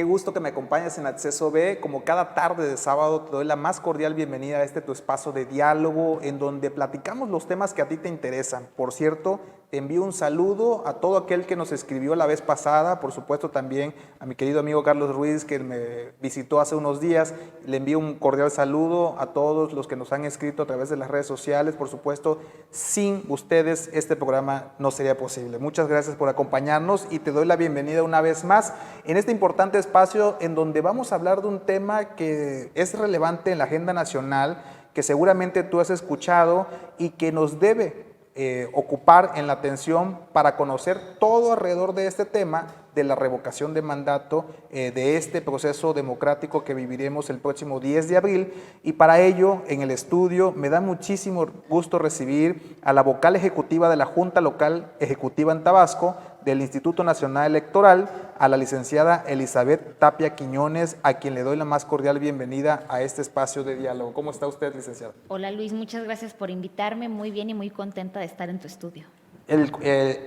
Qué gusto que me acompañes en Acceso B. Como cada tarde de sábado, te doy la más cordial bienvenida a este tu espacio de diálogo en donde platicamos los temas que a ti te interesan. Por cierto, te envío un saludo a todo aquel que nos escribió la vez pasada, por supuesto también a mi querido amigo Carlos Ruiz, que me visitó hace unos días. Le envío un cordial saludo a todos los que nos han escrito a través de las redes sociales. Por supuesto, sin ustedes este programa no sería posible. Muchas gracias por acompañarnos y te doy la bienvenida una vez más en este importante espacio en donde vamos a hablar de un tema que es relevante en la agenda nacional, que seguramente tú has escuchado y que nos debe ocupar en la atención para conocer todo alrededor de este tema de la revocación de mandato, de este proceso democrático que viviremos el próximo 10 de abril. Y para ello, en el estudio, me da muchísimo gusto recibir a la vocal ejecutiva de la Junta Local Ejecutiva en Tabasco, del Instituto Nacional Electoral, a la licenciada Elizabeth Tapia Quiñones, a quien le doy la más cordial bienvenida a este espacio de diálogo. ¿Cómo está usted, licenciada? Hola Luis, muchas gracias por invitarme, muy bien y muy contenta de estar en tu estudio.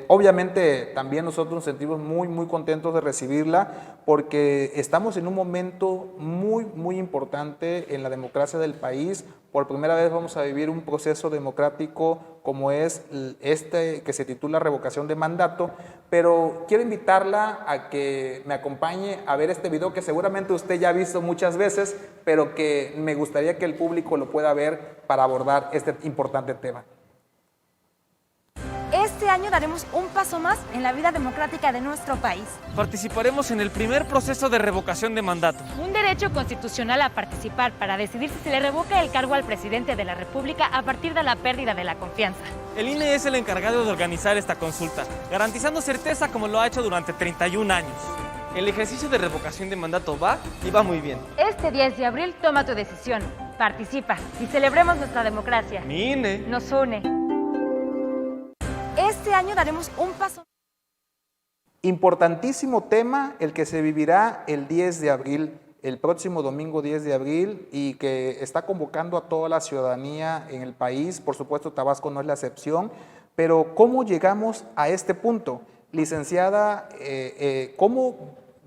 Obviamente también nosotros nos sentimos muy contentos de recibirla porque estamos en un momento muy importante en la democracia del país. Por primera vez vamos a vivir un proceso democrático como es este que se titula revocación de mandato, pero quiero invitarla a que me acompañe a ver este video que seguramente usted ya ha visto muchas veces, pero que me gustaría que el público lo pueda ver para abordar este importante tema. Este año daremos un paso más en la vida democrática de nuestro país. Participaremos en el primer proceso de revocación de mandato. Un derecho constitucional a participar para decidir si se le revoca el cargo al presidente de la República a partir de la pérdida de la confianza. El INE es el encargado de organizar esta consulta, garantizando certeza como lo ha hecho durante 31 años. El ejercicio de revocación de mandato va y va muy bien. Este 10 de abril toma tu decisión, participa y celebremos nuestra democracia. Mi INE Nos une. Este año daremos un paso. Importantísimo tema el que se vivirá el 10 de abril, el próximo domingo 10 de abril, y que está convocando a toda la ciudadanía en el país. Por supuesto, Tabasco no es la excepción, pero ¿cómo llegamos a este punto? Licenciada, ¿cómo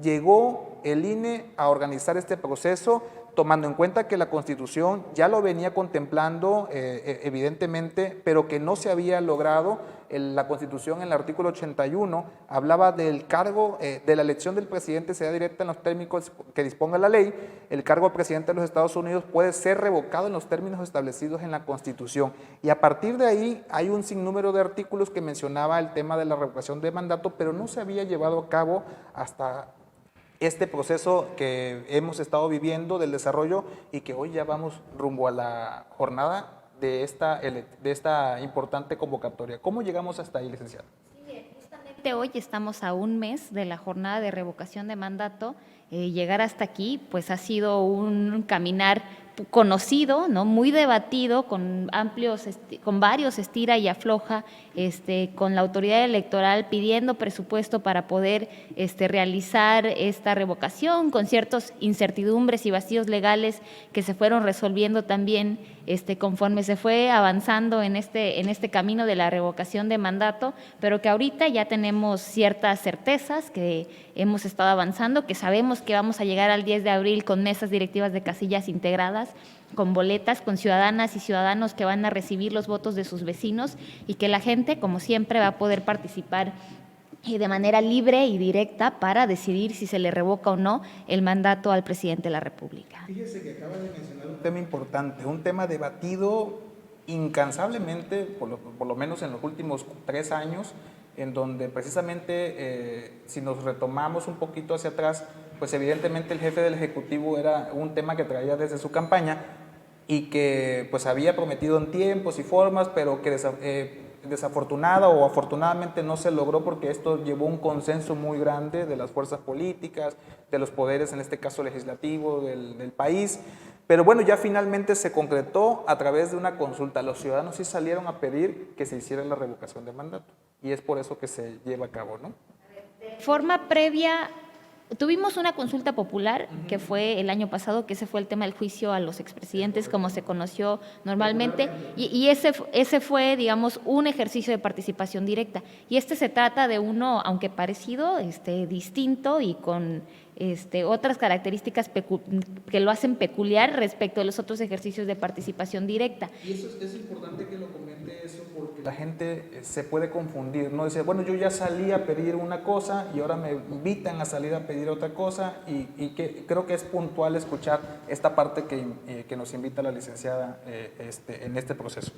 llegó el INE a organizar este proceso, tomando en cuenta que la Constitución ya lo venía contemplando, evidentemente, pero que no se había logrado? La Constitución, en el artículo 81, hablaba del cargo, de la elección del presidente sea directa en los términos que disponga la ley. El cargo de presidente de los Estados Unidos puede ser revocado en los términos establecidos en la Constitución. Y a partir de ahí hay un sinnúmero de artículos que mencionaba el tema de la revocación de mandato, pero no se había llevado a cabo hasta este proceso que hemos estado viviendo del desarrollo y que hoy ya vamos rumbo a la jornada de esta importante convocatoria. ¿Cómo llegamos hasta ahí, licenciada? Sí, justamente hoy estamos a un mes de la jornada de revocación de mandato. Llegar hasta aquí pues ha sido un caminar conocido, ¿no? Muy debatido, con varios estira y afloja, con la autoridad electoral pidiendo presupuesto para poder realizar esta revocación, con ciertas incertidumbres y vacíos legales que se fueron resolviendo también conforme se fue avanzando en este camino de la revocación de mandato, pero que ahorita ya tenemos ciertas certezas que hemos estado avanzando, que sabemos que vamos a llegar al 10 de abril con mesas directivas de casillas integradas, con boletas, con ciudadanas y ciudadanos que van a recibir los votos de sus vecinos y que la gente, como siempre, va a poder participar de manera libre y directa para decidir si se le revoca o no el mandato al presidente de la República. Fíjese que acaba de mencionar un tema importante, un tema debatido incansablemente, por lo menos en los últimos 3 años, en donde precisamente, si nos retomamos un poquito hacia atrás, pues evidentemente el jefe del Ejecutivo era un tema que traía desde su campaña y que pues había prometido en tiempos y formas, pero que desafortunada o afortunadamente no se logró, porque esto llevó un consenso muy grande de las fuerzas políticas, de los poderes, en este caso legislativo del país. Pero bueno, ya finalmente se concretó a través de una consulta. Los ciudadanos sí salieron a pedir que se hiciera la revocación de mandato y es por eso que se lleva a cabo, ¿no? De forma previa, tuvimos una consulta popular que fue el año pasado, que ese fue el tema del juicio a los expresidentes, como se conoció normalmente, y ese fue, digamos, un ejercicio de participación directa. Y se trata de uno, aunque parecido, distinto y con otras características que lo hacen peculiar respecto a los otros ejercicios de participación directa. Y eso es importante que lo comente eso porque la gente se puede confundir, ¿no? Dice, bueno, yo ya salí a pedir una cosa y ahora me invitan a salir a pedir otra cosa y que creo que es puntual escuchar esta parte que nos invita la licenciada en este proceso.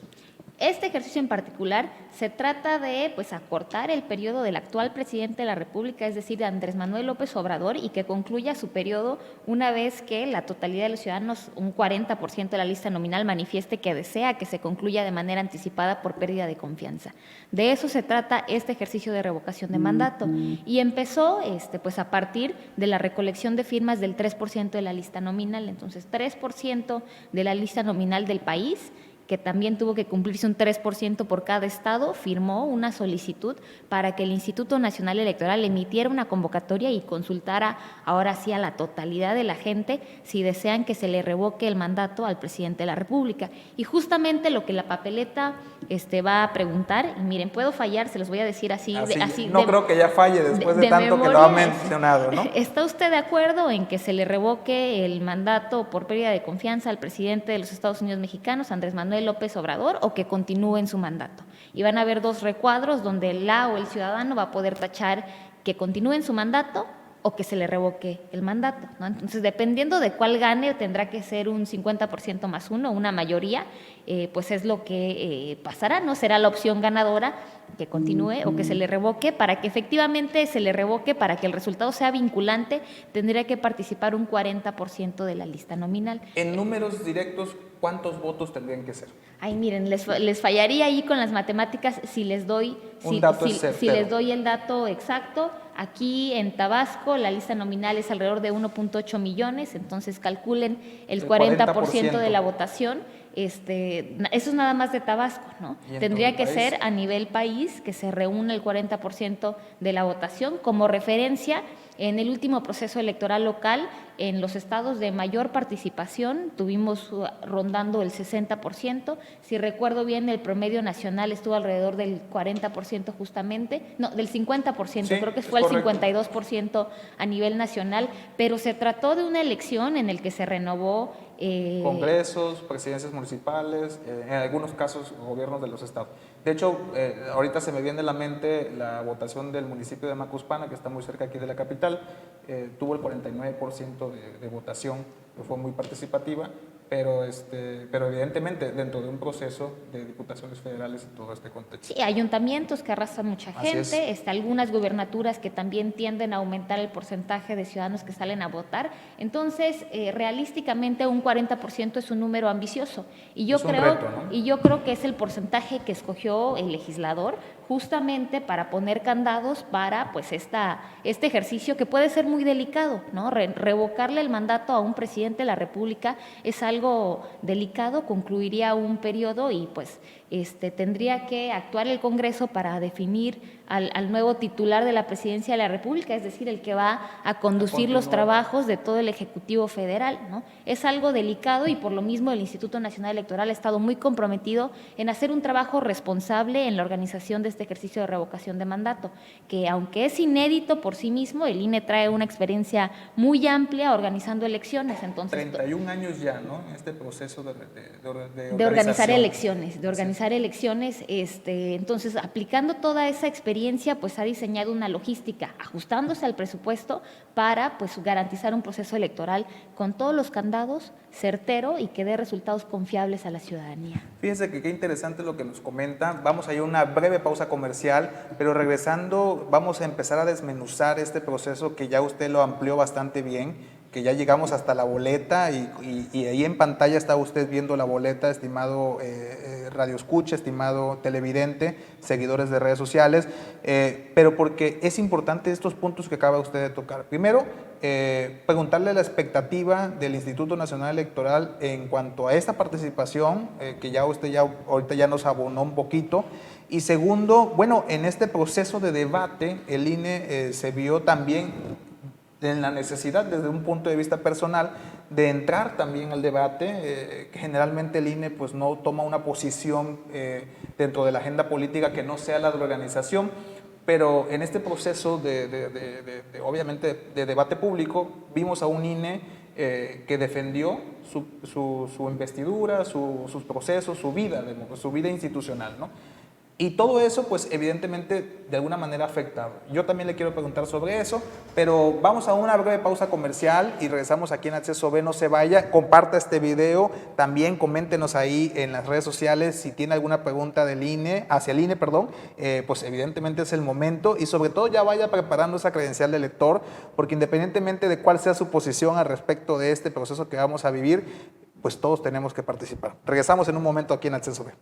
Este ejercicio en particular se trata de pues, acortar el periodo del actual presidente de la República, es decir, de Andrés Manuel López Obrador, y que concluya su periodo una vez que la totalidad de los ciudadanos, un 40% de la lista nominal, manifieste que desea que se concluya de manera anticipada por pérdida de confianza. De eso se trata este ejercicio de revocación de mandato. Y empezó pues, a partir de la recolección de firmas del 3% de la lista nominal. Entonces, 3% de la lista nominal del país, que también tuvo que cumplirse un 3% por cada estado, firmó una solicitud para que el Instituto Nacional Electoral emitiera una convocatoria y consultara ahora sí a la totalidad de la gente si desean que se le revoque el mandato al presidente de la República. Y justamente lo que la papeleta va a preguntar, y miren, puedo fallar, se los voy a decir así. No creo que ya falle después de tanto memoria, que lo ha mencionado, ¿no? ¿Está usted de acuerdo en que se le revoque el mandato por pérdida de confianza al presidente de los Estados Unidos mexicanos, Andrés Manuel López Obrador, o que continúe en su mandato? Y van a haber dos recuadros donde la o el ciudadano va a poder tachar que continúe en su mandato o que se le revoque el mandato, ¿no? Entonces, dependiendo de cuál gane, tendrá que ser un 50% más uno, una mayoría, pues es lo que pasará, ¿no? Será la opción ganadora que continúe o que se le revoque. Para que efectivamente se le revoque, para que el resultado sea vinculante, tendría que participar un 40% de la lista nominal. En números directos, ¿cuántos votos tendrían que ser? Ay, miren, les fallaría ahí con las matemáticas si les doy, si les doy el dato exacto. Aquí en Tabasco la lista nominal es alrededor de 1.8 millones, entonces calculen el 40% de la votación. Eso es nada más de Tabasco, ¿no? Tendría que ser a nivel país que se reúna el 40% de la votación. Como referencia, en el último proceso electoral local, en los estados de mayor participación, tuvimos rondando el 60%. Si recuerdo bien, el promedio nacional estuvo alrededor del 40% justamente, no, del 50%, sí, creo que fue el 52% a nivel nacional, pero se trató de una elección en el que se renovó congresos, presidencias municipales, en algunos casos gobiernos de los estados. De hecho, ahorita se me viene a la mente la votación del municipio de Macuspana, que está muy cerca aquí de la capital, tuvo el 49% de votación, que fue muy participativa, pero evidentemente dentro de un proceso de diputaciones federales y todo este contexto. Sí, ayuntamientos que arrasan mucha gente, algunas gubernaturas que también tienden a aumentar el porcentaje de ciudadanos que salen a votar. Entonces, realísticamente un 40% es un número ambicioso y yo creo que es el porcentaje que escogió el legislador justamente para poner candados para pues este ejercicio que puede ser muy delicado, ¿no? Revocarle el mandato a un presidente de la República es algo delicado, concluiría un periodo y pues tendría que actuar el Congreso para definir al nuevo titular de la presidencia de la República, es decir, el que va a conducir los trabajos de todo el Ejecutivo Federal, ¿no? Es algo delicado y por lo mismo el Instituto Nacional Electoral ha estado muy comprometido en hacer un trabajo responsable en la organización de este ejercicio de revocación de mandato, que aunque es inédito por sí mismo, el INE trae una experiencia muy amplia organizando elecciones. Entonces, 31 años ya, ¿no? Este proceso de organizar elecciones, entonces aplicando toda esa experiencia, pues ha diseñado una logística, ajustándose al presupuesto para pues garantizar un proceso electoral con todos los candados, certero y que dé resultados confiables a la ciudadanía. Fíjense que qué interesante lo que nos comenta. Vamos a ir a una breve pausa comercial, pero regresando vamos a empezar a desmenuzar este proceso que ya usted lo amplió bastante bien, que ya llegamos hasta la boleta y ahí en pantalla está usted viendo la boleta, estimado radio escucha, estimado televidente, seguidores de redes sociales, pero porque es importante estos puntos que acaba usted de tocar. Primero, preguntarle la expectativa del Instituto Nacional Electoral en cuanto a esta participación, que ya usted ahorita ya nos abonó un poquito. Y segundo, bueno, en este proceso de debate, el INE se vio también en la necesidad, desde un punto de vista personal, de entrar también al debate. Generalmente el INE pues, no toma una posición dentro de la agenda política que no sea la de la organización, pero en este proceso obviamente, de debate público, vimos a un INE que defendió su investidura, sus procesos, su vida institucional, ¿no? Y todo eso, pues evidentemente, de alguna manera afecta. Yo también le quiero preguntar sobre eso, pero vamos a una breve pausa comercial y regresamos aquí en Acceso B. No se vaya, comparta este video, también coméntenos ahí en las redes sociales si tiene alguna pregunta del INE, hacia el INE, perdón, pues evidentemente es el momento, y sobre todo ya vaya preparando esa credencial de elector, porque independientemente de cuál sea su posición al respecto de este proceso que vamos a vivir, pues todos tenemos que participar. Regresamos en un momento aquí en Acceso B.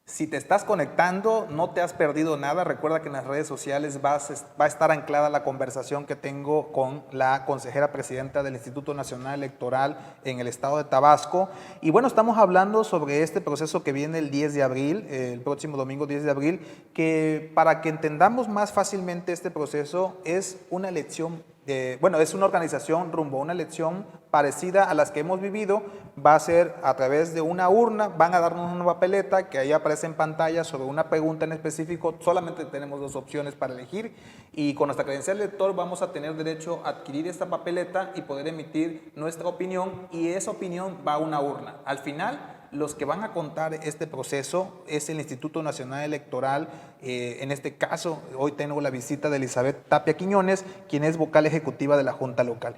Si te estás conectando, no te has perdido nada. Recuerda que en las redes sociales va a estar anclada la conversación que tengo con la consejera presidenta del Instituto Nacional Electoral en el estado de Tabasco. Y bueno, estamos hablando sobre este proceso que viene el 10 de abril, el próximo domingo 10 de abril, que para que entendamos más fácilmente este proceso es una elección. Es una organización rumbo a una elección parecida a las que hemos vivido. Va a ser a través de una urna, van a darnos una papeleta que ahí aparece en pantalla sobre una pregunta en específico. Solamente tenemos 2 opciones para elegir y con nuestra credencial de elector vamos a tener derecho a adquirir esta papeleta y poder emitir nuestra opinión, y esa opinión va a una urna. Al final, los que van a contar este proceso es el Instituto Nacional Electoral. En este caso, hoy tengo la visita de Elizabeth Tapia Quiñones, quien es vocal ejecutiva de la Junta Local.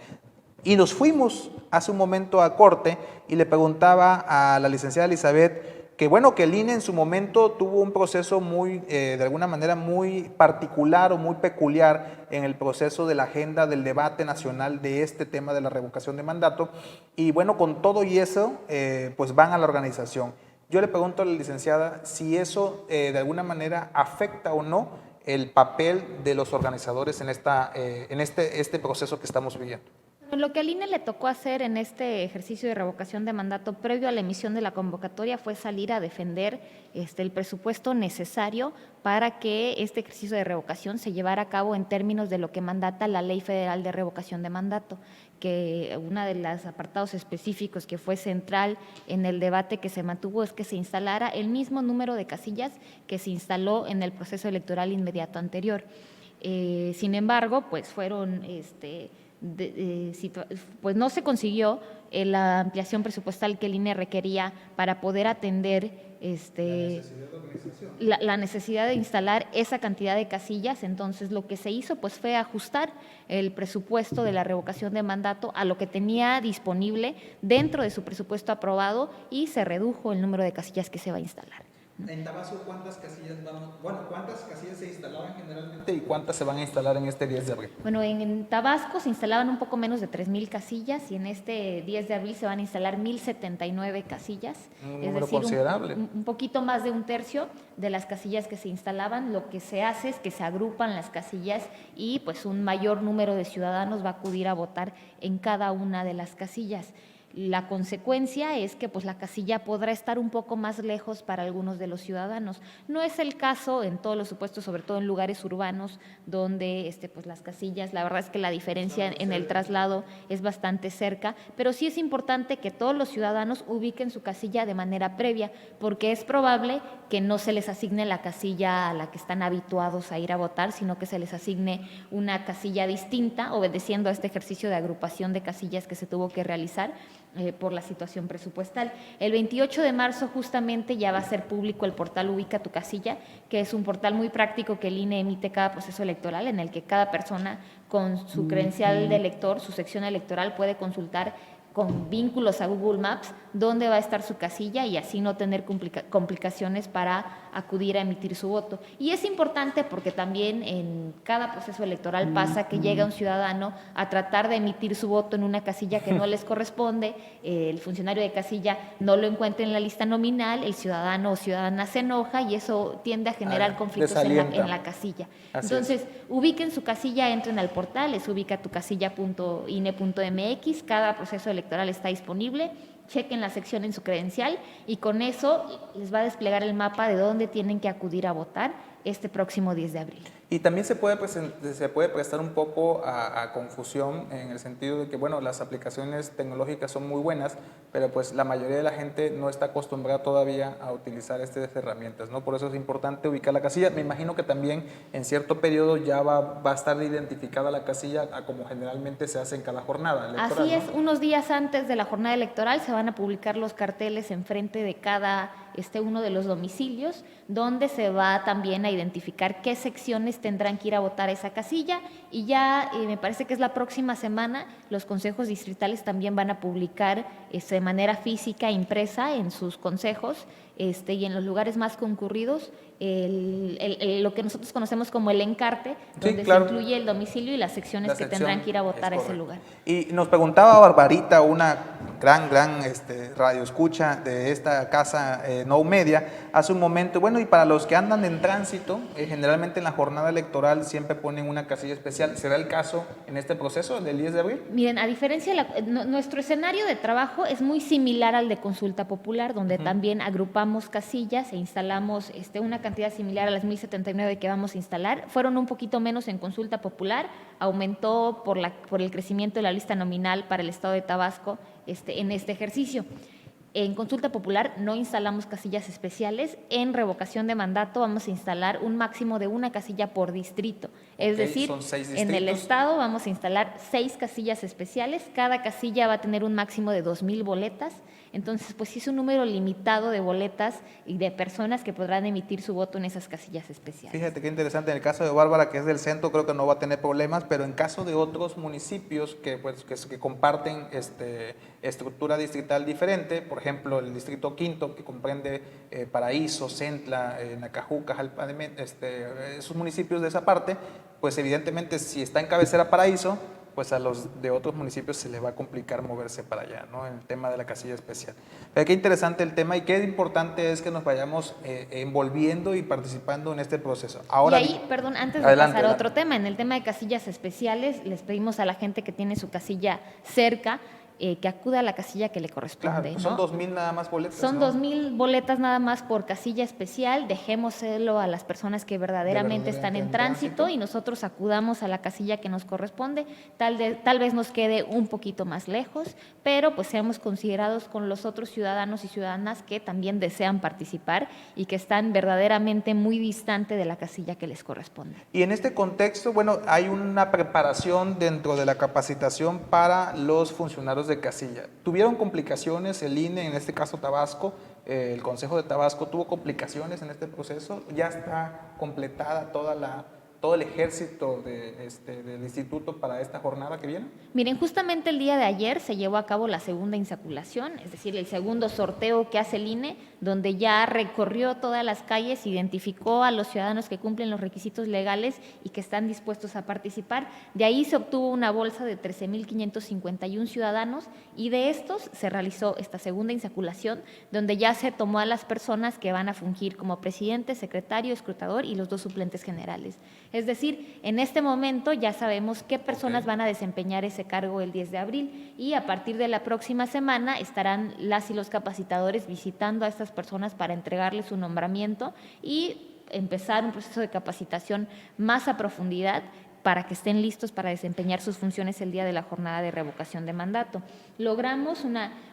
Y nos fuimos hace un momento a corte y le preguntaba a la licenciada Elizabeth que bueno, que el INE en su momento tuvo un proceso muy, de alguna manera muy particular o muy peculiar en el proceso de la agenda del debate nacional de este tema de la revocación de mandato. Y bueno, con todo y eso, pues van a la organización. Yo le pregunto a la licenciada si eso de alguna manera afecta o no el papel de los organizadores en este proceso que estamos viviendo. Lo que al INE le tocó hacer en este ejercicio de revocación de mandato previo a la emisión de la convocatoria fue salir a defender el presupuesto necesario para que este ejercicio de revocación se llevara a cabo en términos de lo que mandata la Ley Federal de Revocación de Mandato, que uno de los apartados específicos que fue central en el debate que se mantuvo es que se instalara el mismo número de casillas que se instaló en el proceso electoral inmediato anterior. Sin embargo, pues fueron pues no se consiguió la ampliación presupuestal que el INE requería para poder atender la necesidad de instalar esa cantidad de casillas. Entonces lo que se hizo pues fue ajustar el presupuesto de la revocación de mandato a lo que tenía disponible dentro de su presupuesto aprobado y se redujo el número de casillas que se va a instalar. En Tabasco, ¿cuántas casillas se instalaban generalmente y cuántas se van a instalar en este 10 de abril? Bueno, en Tabasco se instalaban un poco menos de 3,000 casillas y en este 10 de abril se van a instalar 1,079 casillas. Un número considerable. Un poquito más de un tercio de las casillas que se instalaban. Lo que se hace es que se agrupan las casillas y pues un mayor número de ciudadanos va a acudir a votar en cada una de las casillas. La consecuencia es que pues, la casilla podrá estar un poco más lejos para algunos de los ciudadanos. No es el caso en todos los supuestos, sobre todo en lugares urbanos, donde pues, las casillas, la verdad es que la diferencia en el traslado es bastante cerca, pero sí es importante que todos los ciudadanos ubiquen su casilla de manera previa, porque es probable que no se les asigne la casilla a la que están habituados a ir a votar, sino que se les asigne una casilla distinta, obedeciendo a este ejercicio de agrupación de casillas que se tuvo que realizar. por la situación presupuestal. El 28 de marzo justamente ya va a ser público el portal Ubica tu Casilla, que es un portal muy práctico que el INE emite cada proceso electoral, en el que cada persona con su credencial de elector, su sección electoral, puede consultar con vínculos a Google Maps dónde va a estar su casilla y así no tener complicaciones para acudir a emitir su voto. Y es importante porque también en cada proceso electoral pasa que llega un ciudadano a tratar de emitir su voto en una casilla que no les corresponde, el funcionario de casilla no lo encuentra en la lista nominal, el ciudadano o ciudadana se enoja y eso tiende a generar conflictos en la casilla. Así Entonces, ubiquen su casilla, entren al portal, es ubicatucasilla.ine.mx, cada proceso electoral está disponible, chequen la sección en su credencial y con eso les va a desplegar el mapa de dónde tienen que acudir a votar este próximo 10 de abril. Y también se puede prestar un poco a confusión en el sentido de que, bueno, las aplicaciones tecnológicas son muy buenas, pero pues la mayoría de la gente no está acostumbrada todavía a utilizar estas herramientas, ¿no? Por eso es importante ubicar la casilla. Me imagino que también en cierto periodo ya va a estar identificada la casilla a como generalmente se hace en cada jornada electoral. Así es, ¿no? unos días antes de la jornada electoral se van a publicar los carteles enfrente de cada uno de los domicilios, donde se va también a identificar qué secciones tendrán que ir a votar a esa casilla y ya me parece que es la próxima semana los consejos distritales también van a publicar de manera física, impresa en sus consejos y en los lugares más concurridos lo que nosotros conocemos como el encarte, donde se incluye el domicilio y las secciones que tendrán que ir a votar a ese lugar. Y nos preguntaba Barbarita, una gran radio escucha de esta casa No Media, hace un momento, bueno, y para los que andan en tránsito, generalmente en la jornada electoral siempre ponen una casilla especial. ¿Será el caso en este proceso del 10 de abril? Miren, a diferencia, nuestro escenario de trabajo es muy similar al de consulta popular, donde también agrupamos casillas e instalamos una cantidad similar a las 1079 que vamos a instalar. Fueron un poquito menos en consulta popular, aumentó por el crecimiento de la lista nominal para el estado de Tabasco en este ejercicio. En consulta popular no instalamos casillas especiales. En revocación de mandato vamos a instalar un máximo de una casilla por distrito. Es decir, en el estado vamos a instalar 6 casillas especiales. Cada casilla va a tener un máximo de 2,000 boletas. Entonces, pues sí es un número limitado de boletas y de personas que podrán emitir su voto en esas casillas especiales. Fíjate qué interesante, en el caso de Bárbara, que es del centro, creo que no va a tener problemas, pero en caso de otros municipios que comparten estructura distrital diferente, por ejemplo, el distrito quinto, que comprende Paraíso, Centla, Nacajuca, Jalpa, esos municipios de esa parte, pues evidentemente si está en cabecera Paraíso, pues a los de otros municipios se les va a complicar moverse para allá, ¿no? En el tema de la casilla especial. Pero qué interesante el tema y qué importante es que nos vayamos envolviendo y participando en este proceso. Ahora, y ahí, perdón, antes de pasar a otro tema, en el tema de casillas especiales, les pedimos a la gente que tiene su casilla cerca, que acuda a la casilla que le corresponde. Claro, pues son 2,000 nada más boletas. Son 2,000 boletas nada más por casilla especial. Dejémoselo a las personas que verdaderamente están en tránsito y nosotros acudamos a la casilla que nos corresponde. Tal vez nos quede un poquito más lejos, pero pues seamos considerados con los otros ciudadanos y ciudadanas que también desean participar y que están verdaderamente muy distante de la casilla que les corresponde. Y en este contexto, bueno, hay una preparación dentro de la capacitación para los funcionarios de casilla. ¿Tuvieron complicaciones el INE, en este caso Tabasco, el Consejo de Tabasco tuvo complicaciones en este proceso? ¿Ya está completada todo el ejército del instituto para esta jornada que viene? Miren, justamente el día de ayer se llevó a cabo la segunda insaculación, es decir, el segundo sorteo que hace el INE, donde ya recorrió todas las calles, identificó a los ciudadanos que cumplen los requisitos legales y que están dispuestos a participar. De ahí se obtuvo una bolsa de 13,551 ciudadanos y de estos se realizó esta segunda insaculación, donde ya se tomó a las personas que van a fungir como presidente, secretario, escrutador y los 2 suplentes generales. Es decir, en este momento ya sabemos qué personas van a desempeñar ese cargo el 10 de abril y a partir de la próxima semana estarán las y los capacitadores visitando a estas personas para entregarles su nombramiento y empezar un proceso de capacitación más a profundidad para que estén listos para desempeñar sus funciones el día de la jornada de revocación de mandato.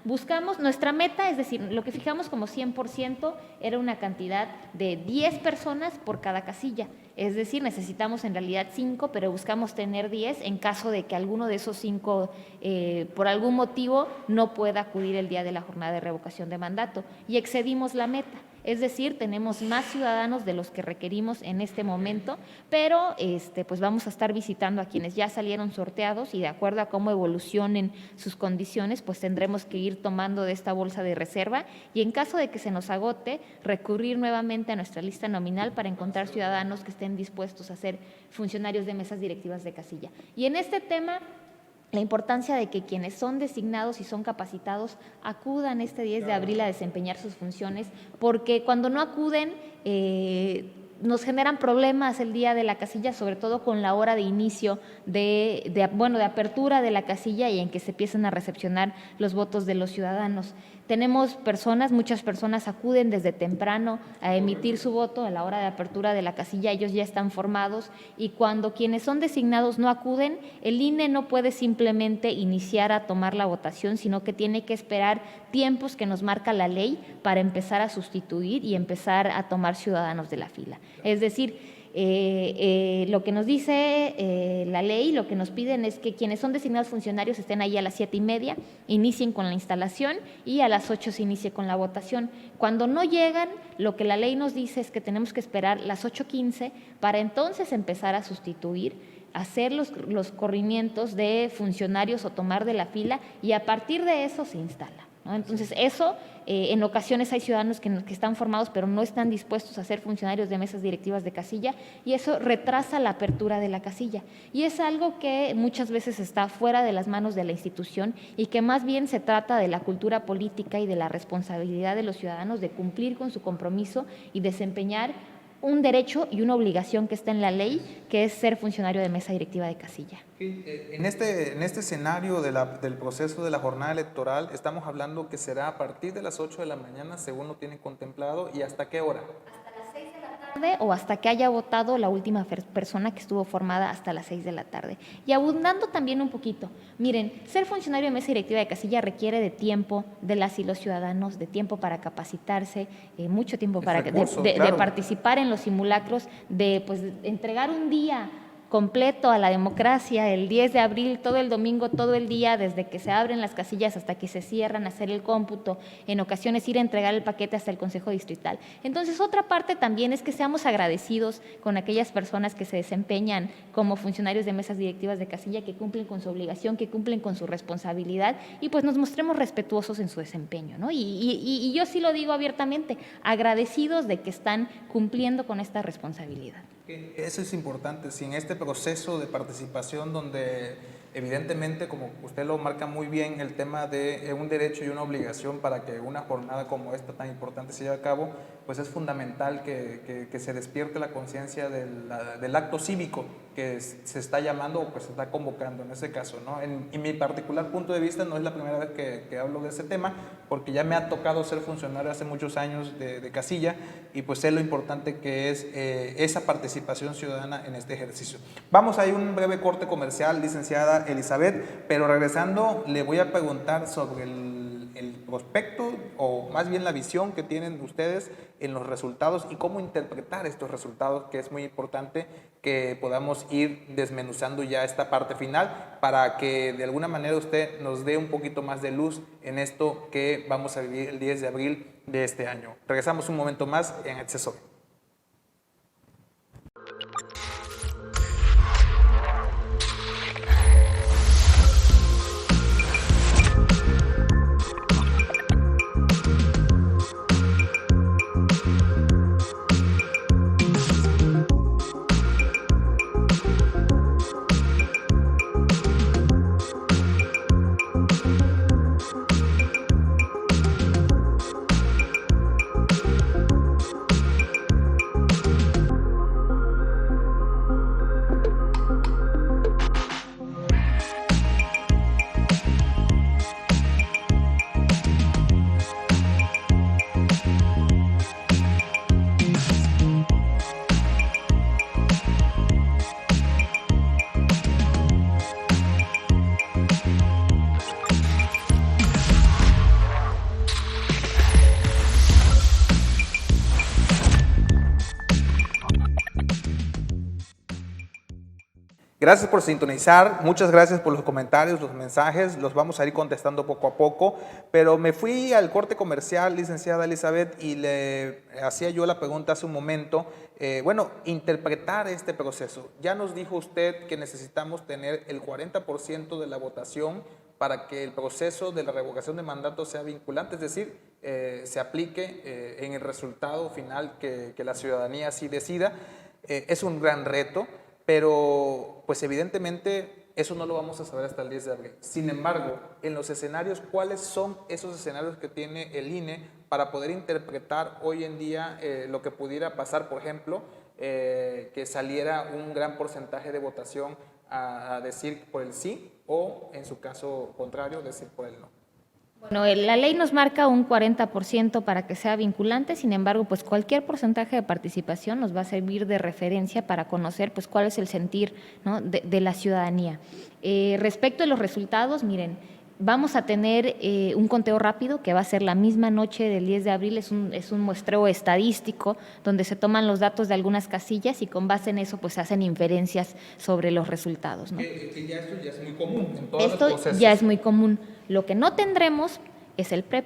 Buscamos nuestra meta, es decir, lo que fijamos como 100% era una cantidad de 10 personas por cada casilla. Es decir, necesitamos en realidad 5, pero buscamos tener 10 en caso de que alguno de esos 5 por algún motivo no pueda acudir el día de la jornada de revocación de mandato, y excedimos la meta. Es decir, tenemos más ciudadanos de los que requerimos en este momento, pero pues vamos a estar visitando a quienes ya salieron sorteados, y de acuerdo a cómo evolucionen sus condiciones, pues tendremos que ir tomando de esta bolsa de reserva, y en caso de que se nos agote, recurrir nuevamente a nuestra lista nominal para encontrar ciudadanos que estén dispuestos a ser funcionarios de mesas directivas de casilla. Y en este tema, la importancia de que quienes son designados y son capacitados acudan este 10 de abril a desempeñar sus funciones, porque cuando no acuden nos generan problemas el día de la casilla, sobre todo con la hora de inicio de apertura de la casilla y en que se empiezan a recepcionar los votos de los ciudadanos. Tenemos muchas personas acuden desde temprano a emitir su voto a la hora de apertura de la casilla, ellos ya están formados, y cuando quienes son designados no acuden, el INE no puede simplemente iniciar a tomar la votación, sino que tiene que esperar tiempos que nos marca la ley para empezar a sustituir y empezar a tomar ciudadanos de la fila. Es decir, lo que nos dice la ley, lo que nos piden es que quienes son designados funcionarios estén ahí a las 7:30, inicien con la instalación y a las 8 se inicie con la votación. Cuando no llegan, lo que la ley nos dice es que tenemos que esperar las 8:15 para entonces empezar a sustituir, hacer los corrimientos de funcionarios o tomar de la fila, y a partir de eso se instala, ¿no? Entonces eso, en ocasiones hay ciudadanos que están formados pero no están dispuestos a ser funcionarios de mesas directivas de casilla, y eso retrasa la apertura de la casilla, y es algo que muchas veces está fuera de las manos de la institución, y que más bien se trata de la cultura política y de la responsabilidad de los ciudadanos de cumplir con su compromiso y desempeñar un derecho y una obligación que está en la ley, que es ser funcionario de mesa directiva de casilla. En este escenario del proceso de la jornada electoral, estamos hablando que será a partir de las 8 de la mañana, según lo tienen contemplado, ¿y hasta qué hora? Hasta las 6 de la tarde, o hasta que haya votado la última persona que estuvo formada hasta las 6 de la tarde. Y abundando también un poquito, miren, ser funcionario de mesa directiva de casilla requiere de tiempo de las y los ciudadanos, de tiempo para capacitarse, mucho tiempo para de participar en los simulacros, de entregar un día completo a la democracia, el 10 de abril, todo el domingo, todo el día, desde que se abren las casillas hasta que se cierran, hacer el cómputo, en ocasiones ir a entregar el paquete hasta el Consejo Distrital. Entonces, otra parte también es que seamos agradecidos con aquellas personas que se desempeñan como funcionarios de mesas directivas de casilla, que cumplen con su obligación, que cumplen con su responsabilidad, y pues nos mostremos respetuosos en su desempeño, ¿no? Y yo sí lo digo abiertamente, agradecidos de que están cumpliendo con esta responsabilidad. Eso es importante, si en este proceso de participación donde evidentemente, como usted lo marca muy bien, el tema de un derecho y una obligación para que una jornada como esta tan importante se lleve a cabo, pues es fundamental que se despierte la conciencia del acto cívico que se está llamando o pues se está convocando en ese caso, ¿no? En mi particular punto de vista, no es la primera vez que hablo de ese tema, porque ya me ha tocado ser funcionario hace muchos años de casilla, y pues sé lo importante que es esa participación ciudadana en este ejercicio. Vamos a ir a un breve corte comercial, licenciada Elizabeth, pero regresando le voy a preguntar sobre el prospecto, o más bien la visión que tienen ustedes en los resultados y cómo interpretar estos resultados, que es muy importante que podamos ir desmenuzando ya esta parte final para que de alguna manera usted nos dé un poquito más de luz en esto que vamos a vivir el 10 de abril de este año. Regresamos un momento más en Accesorio. Gracias por sintonizar, muchas gracias por los comentarios, los mensajes, los vamos a ir contestando poco a poco, pero me fui al corte comercial, licenciada Elizabeth, y le hacía yo la pregunta hace un momento, interpretar este proceso. Ya nos dijo usted que necesitamos tener el 40% de la votación para que el proceso de la revocación de mandato sea vinculante, es decir, se aplique en el resultado final que la ciudadanía así decida. Es un gran reto, pero pues evidentemente eso no lo vamos a saber hasta el 10 de abril. Sin embargo, en los escenarios, ¿cuáles son esos escenarios que tiene el INE para poder interpretar hoy en día lo que pudiera pasar, por ejemplo, que saliera un gran porcentaje de votación a decir por el sí o, en su caso contrario, decir por el no? Bueno, la ley nos marca un 40% para que sea vinculante, sin embargo, pues cualquier porcentaje de participación nos va a servir de referencia para conocer pues cuál es el sentir, ¿no?, de la ciudadanía. Respecto a los resultados, miren, vamos a tener un conteo rápido que va a ser la misma noche del 10 de abril, es un muestreo estadístico donde se toman los datos de algunas casillas y con base en eso pues se hacen inferencias sobre los resultados, ¿no? Esto ya es muy común en todos los Esto procesos. ya es muy común. Lo que no tendremos es el PREP,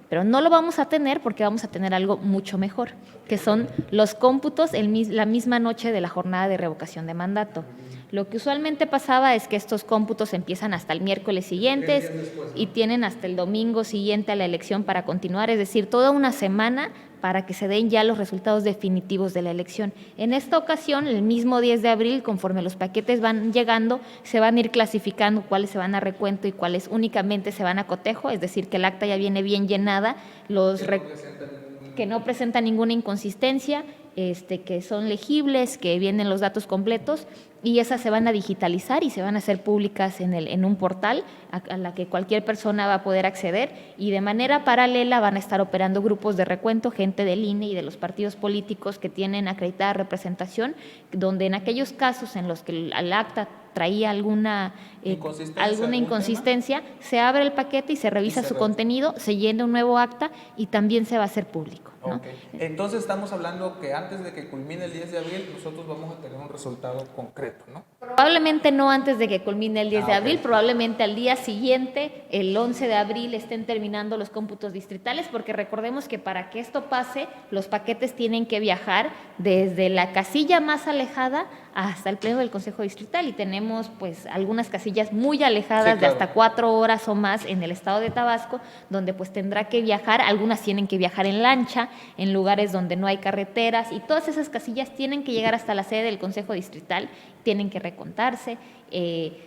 pero no lo vamos a tener porque vamos a tener algo mucho mejor, que son los cómputos la misma noche de la jornada de revocación de mandato. Lo que usualmente pasaba es que estos cómputos empiezan hasta el miércoles siguiente y tienen hasta el domingo siguiente a la elección para continuar, es decir, toda una semana para que se den ya los resultados definitivos de la elección. En esta ocasión, el mismo 10 de abril, conforme los paquetes van llegando, se van a ir clasificando cuáles se van a recuento y cuáles únicamente se van a cotejo, es decir, que el acta ya viene bien llenada, que no presenta ninguna inconsistencia, que son legibles, que vienen los datos completos, y esas se van a digitalizar y se van a hacer públicas en un portal a la que cualquier persona va a poder acceder, y de manera paralela van a estar operando grupos de recuento, gente del INE y de los partidos políticos que tienen acreditada representación, donde en aquellos casos en los que el acta traía alguna inconsistencia, se abre el paquete y se revisa su contenido, se llena un nuevo acta y también se va a hacer público, ¿no? Okay. Entonces estamos hablando que antes de que culmine el 10 de abril nosotros vamos a tener un resultado concreto, ¿no? Probablemente no antes de que culmine el 10 de abril, probablemente al día siguiente, el 11 de abril, estén terminando los cómputos distritales, porque recordemos que para que esto pase, los paquetes tienen que viajar desde la casilla más alejada hasta el pleno del Consejo Distrital, y tenemos pues algunas casillas muy alejadas, sí, claro, de hasta 4 horas o más en el estado de Tabasco, donde pues tendrá que viajar, algunas tienen que viajar en lancha, en lugares donde no hay carreteras, y todas esas casillas tienen que llegar hasta la sede del Consejo Distrital, tienen que recontarse.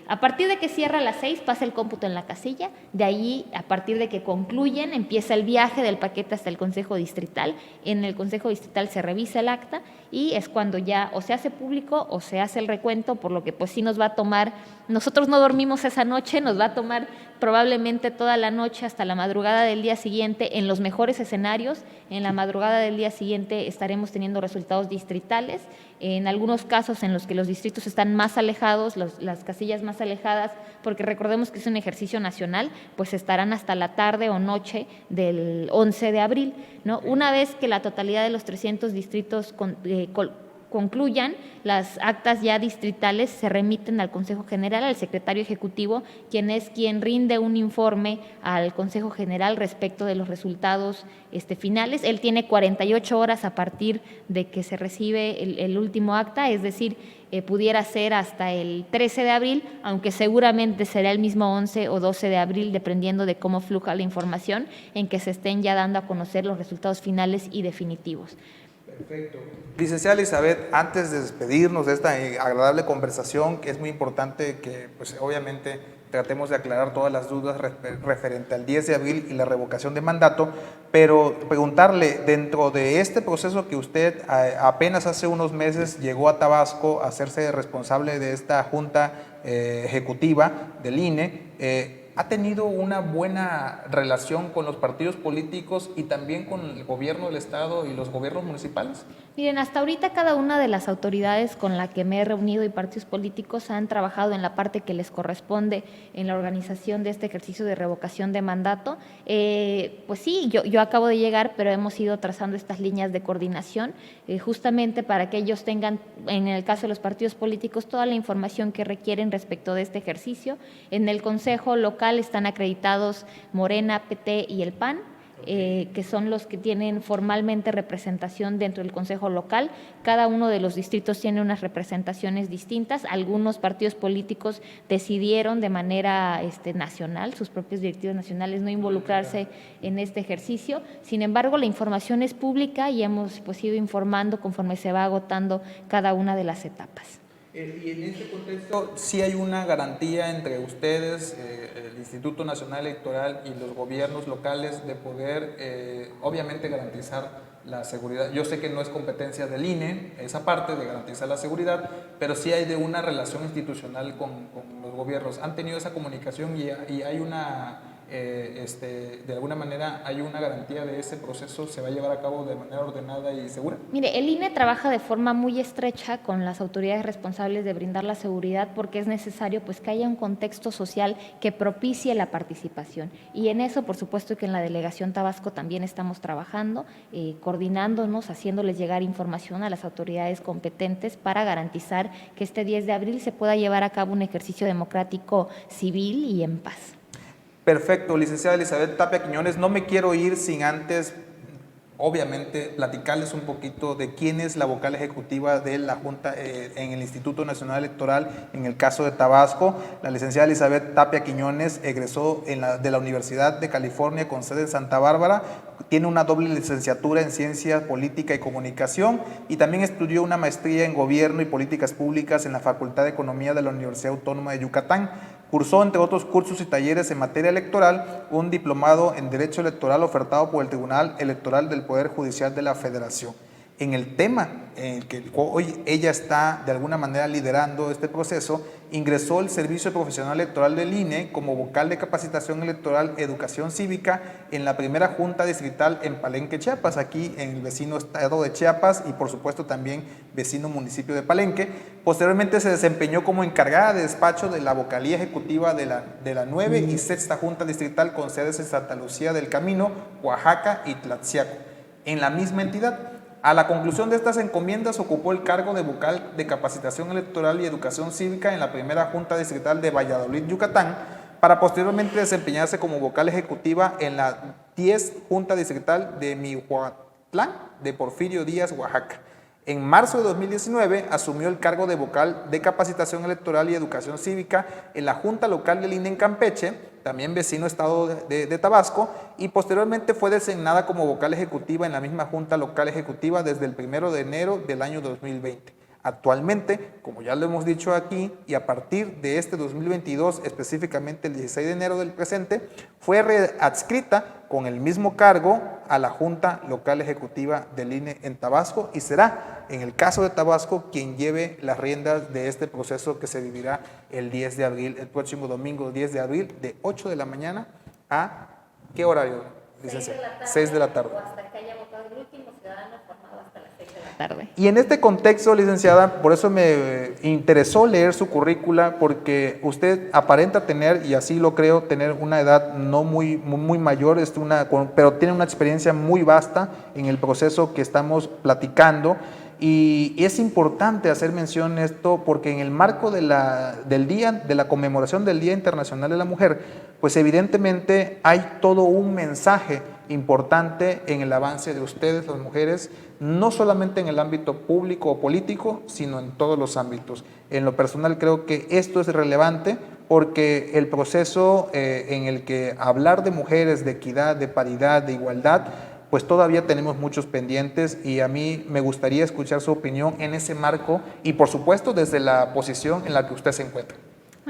A partir de que cierra a las 6 pasa el cómputo en la casilla, de ahí a partir de que concluyen empieza el viaje del paquete hasta el Consejo Distrital, en el Consejo Distrital se revisa el acta y es cuando ya o se hace público o se hace el recuento, por lo que pues sí nos va a tomar, nosotros no dormimos esa noche, nos va a tomar probablemente toda la noche hasta la madrugada del día siguiente en los mejores escenarios. En la madrugada del día siguiente estaremos teniendo resultados distritales, en algunos casos en los que los distritos están más alejados, las casillas más alejadas, porque recordemos que es un ejercicio nacional, pues estarán hasta la tarde o noche del 11 de abril, ¿no? Una vez que la totalidad de los 300 distritos concluyan, las actas ya distritales se remiten al Consejo General, al secretario ejecutivo, quien rinde un informe al Consejo General respecto de los resultados finales. Él tiene 48 horas a partir de que se recibe el último acta, es decir, pudiera ser hasta el 13 de abril, aunque seguramente será el mismo 11 o 12 de abril, dependiendo de cómo fluja la información, en que se estén ya dando a conocer los resultados finales y definitivos. Perfecto. Licenciada Elizabeth, antes de despedirnos de esta agradable conversación, que es muy importante que pues obviamente tratemos de aclarar todas las dudas referente al 10 de abril y la revocación de mandato, pero preguntarle, dentro de este proceso que usted apenas hace unos meses llegó a Tabasco a hacerse responsable de esta junta ejecutiva del INE, ¿ha tenido una buena relación con los partidos políticos y también con el gobierno del Estado y los gobiernos municipales? Miren, hasta ahorita cada una de las autoridades con la que me he reunido y partidos políticos han trabajado en la parte que les corresponde en la organización de este ejercicio de revocación de mandato. Pues sí, yo acabo de llegar, pero hemos ido trazando estas líneas de coordinación justamente para que ellos tengan, en el caso de los partidos políticos, toda la información que requieren respecto de este ejercicio. En el Consejo Local están acreditados Morena, PT y el PAN. Que son los que tienen formalmente representación dentro del Consejo Local. Cada uno de los distritos tiene unas representaciones distintas. Algunos partidos políticos decidieron de manera nacional, sus propios directivos nacionales, no involucrarse en este ejercicio. Sin embargo, la información es pública y hemos pues ido informando conforme se va agotando cada una de las etapas. Y en este contexto, ¿sí hay una garantía entre ustedes, el Instituto Nacional Electoral y los gobiernos locales de poder, obviamente, garantizar la seguridad? Yo sé que no es competencia del INE, esa parte de garantizar la seguridad, pero sí hay de una relación institucional con los gobiernos. ¿Han tenido esa comunicación y hay una... de alguna manera hay una garantía de ese proceso se va a llevar a cabo de manera ordenada y segura? Mire, el INE trabaja de forma muy estrecha con las autoridades responsables de brindar la seguridad porque es necesario pues que haya un contexto social que propicie la participación, y en eso por supuesto que en la Delegación Tabasco también estamos trabajando, coordinándonos, haciéndoles llegar información a las autoridades competentes para garantizar que este 10 de abril se pueda llevar a cabo un ejercicio democrático civil y en paz. Perfecto, licenciada Elizabeth Tapia Quiñones, no me quiero ir sin antes, obviamente, platicarles un poquito de quién es la vocal ejecutiva de la Junta en el Instituto Nacional Electoral, en el caso de Tabasco. La licenciada Elizabeth Tapia Quiñones egresó de la Universidad de California con sede en Santa Bárbara, tiene una doble licenciatura en Ciencia Política y Comunicación y también estudió una maestría en Gobierno y Políticas Públicas en la Facultad de Economía de la Universidad Autónoma de Yucatán. Cursó, entre otros cursos y talleres en materia electoral, un diplomado en Derecho Electoral ofertado por el Tribunal Electoral del Poder Judicial de la Federación. En el tema en el que hoy ella está de alguna manera liderando este proceso, ingresó el Servicio Profesional Electoral del INE como vocal de capacitación electoral Educación Cívica en la primera Junta Distrital en Palenque, Chiapas, aquí en el vecino estado de Chiapas y por supuesto también vecino municipio de Palenque. Posteriormente se desempeñó como encargada de despacho de la vocalía ejecutiva de la 9 y sexta Junta Distrital con sedes en Santa Lucía del Camino, Oaxaca y Tlaxiaco, en la misma entidad. A la conclusión de estas encomiendas ocupó el cargo de vocal de capacitación electoral y educación cívica en la primera Junta Distrital de Valladolid, Yucatán, para posteriormente desempeñarse como vocal ejecutiva en la 10 Junta Distrital de Mihuatlán de Porfirio Díaz, Oaxaca. En marzo de 2019 asumió el cargo de vocal de capacitación electoral y educación cívica en la Junta Local del INE en Campeche, también vecino estado de Tabasco, y posteriormente fue designada como vocal ejecutiva en la misma Junta Local Ejecutiva desde el 1 de enero del año 2020. Actualmente, como ya lo hemos dicho aquí, y a partir de este 2022, específicamente el 16 de enero del presente, fue readscrita con el mismo cargo a la Junta Local Ejecutiva del INE en Tabasco y será, en el caso de Tabasco, quien lleve las riendas de este proceso que se vivirá el 10 de abril, el próximo domingo 10 de abril, de 8 de la mañana a ¿qué horario, licenciada? 6 de la tarde. O hasta que haya votado el último ciudadano formado hasta las 6 de la tarde. Y en este contexto, licenciada, por eso me interesó leer su currícula, porque usted aparenta tener, y así lo creo, tener una edad no muy mayor, pero tiene una experiencia muy vasta en el proceso que estamos platicando. Y es importante hacer mención de esto porque en el marco de la conmemoración del Día Internacional de la Mujer, pues evidentemente hay todo un mensaje importante en el avance de ustedes, las mujeres, no solamente en el ámbito público o político, sino en todos los ámbitos. En lo personal creo que esto es relevante porque el proceso en el que hablar de mujeres, de equidad, de paridad, de igualdad, pues todavía tenemos muchos pendientes y a mí me gustaría escuchar su opinión en ese marco y por supuesto desde la posición en la que usted se encuentra.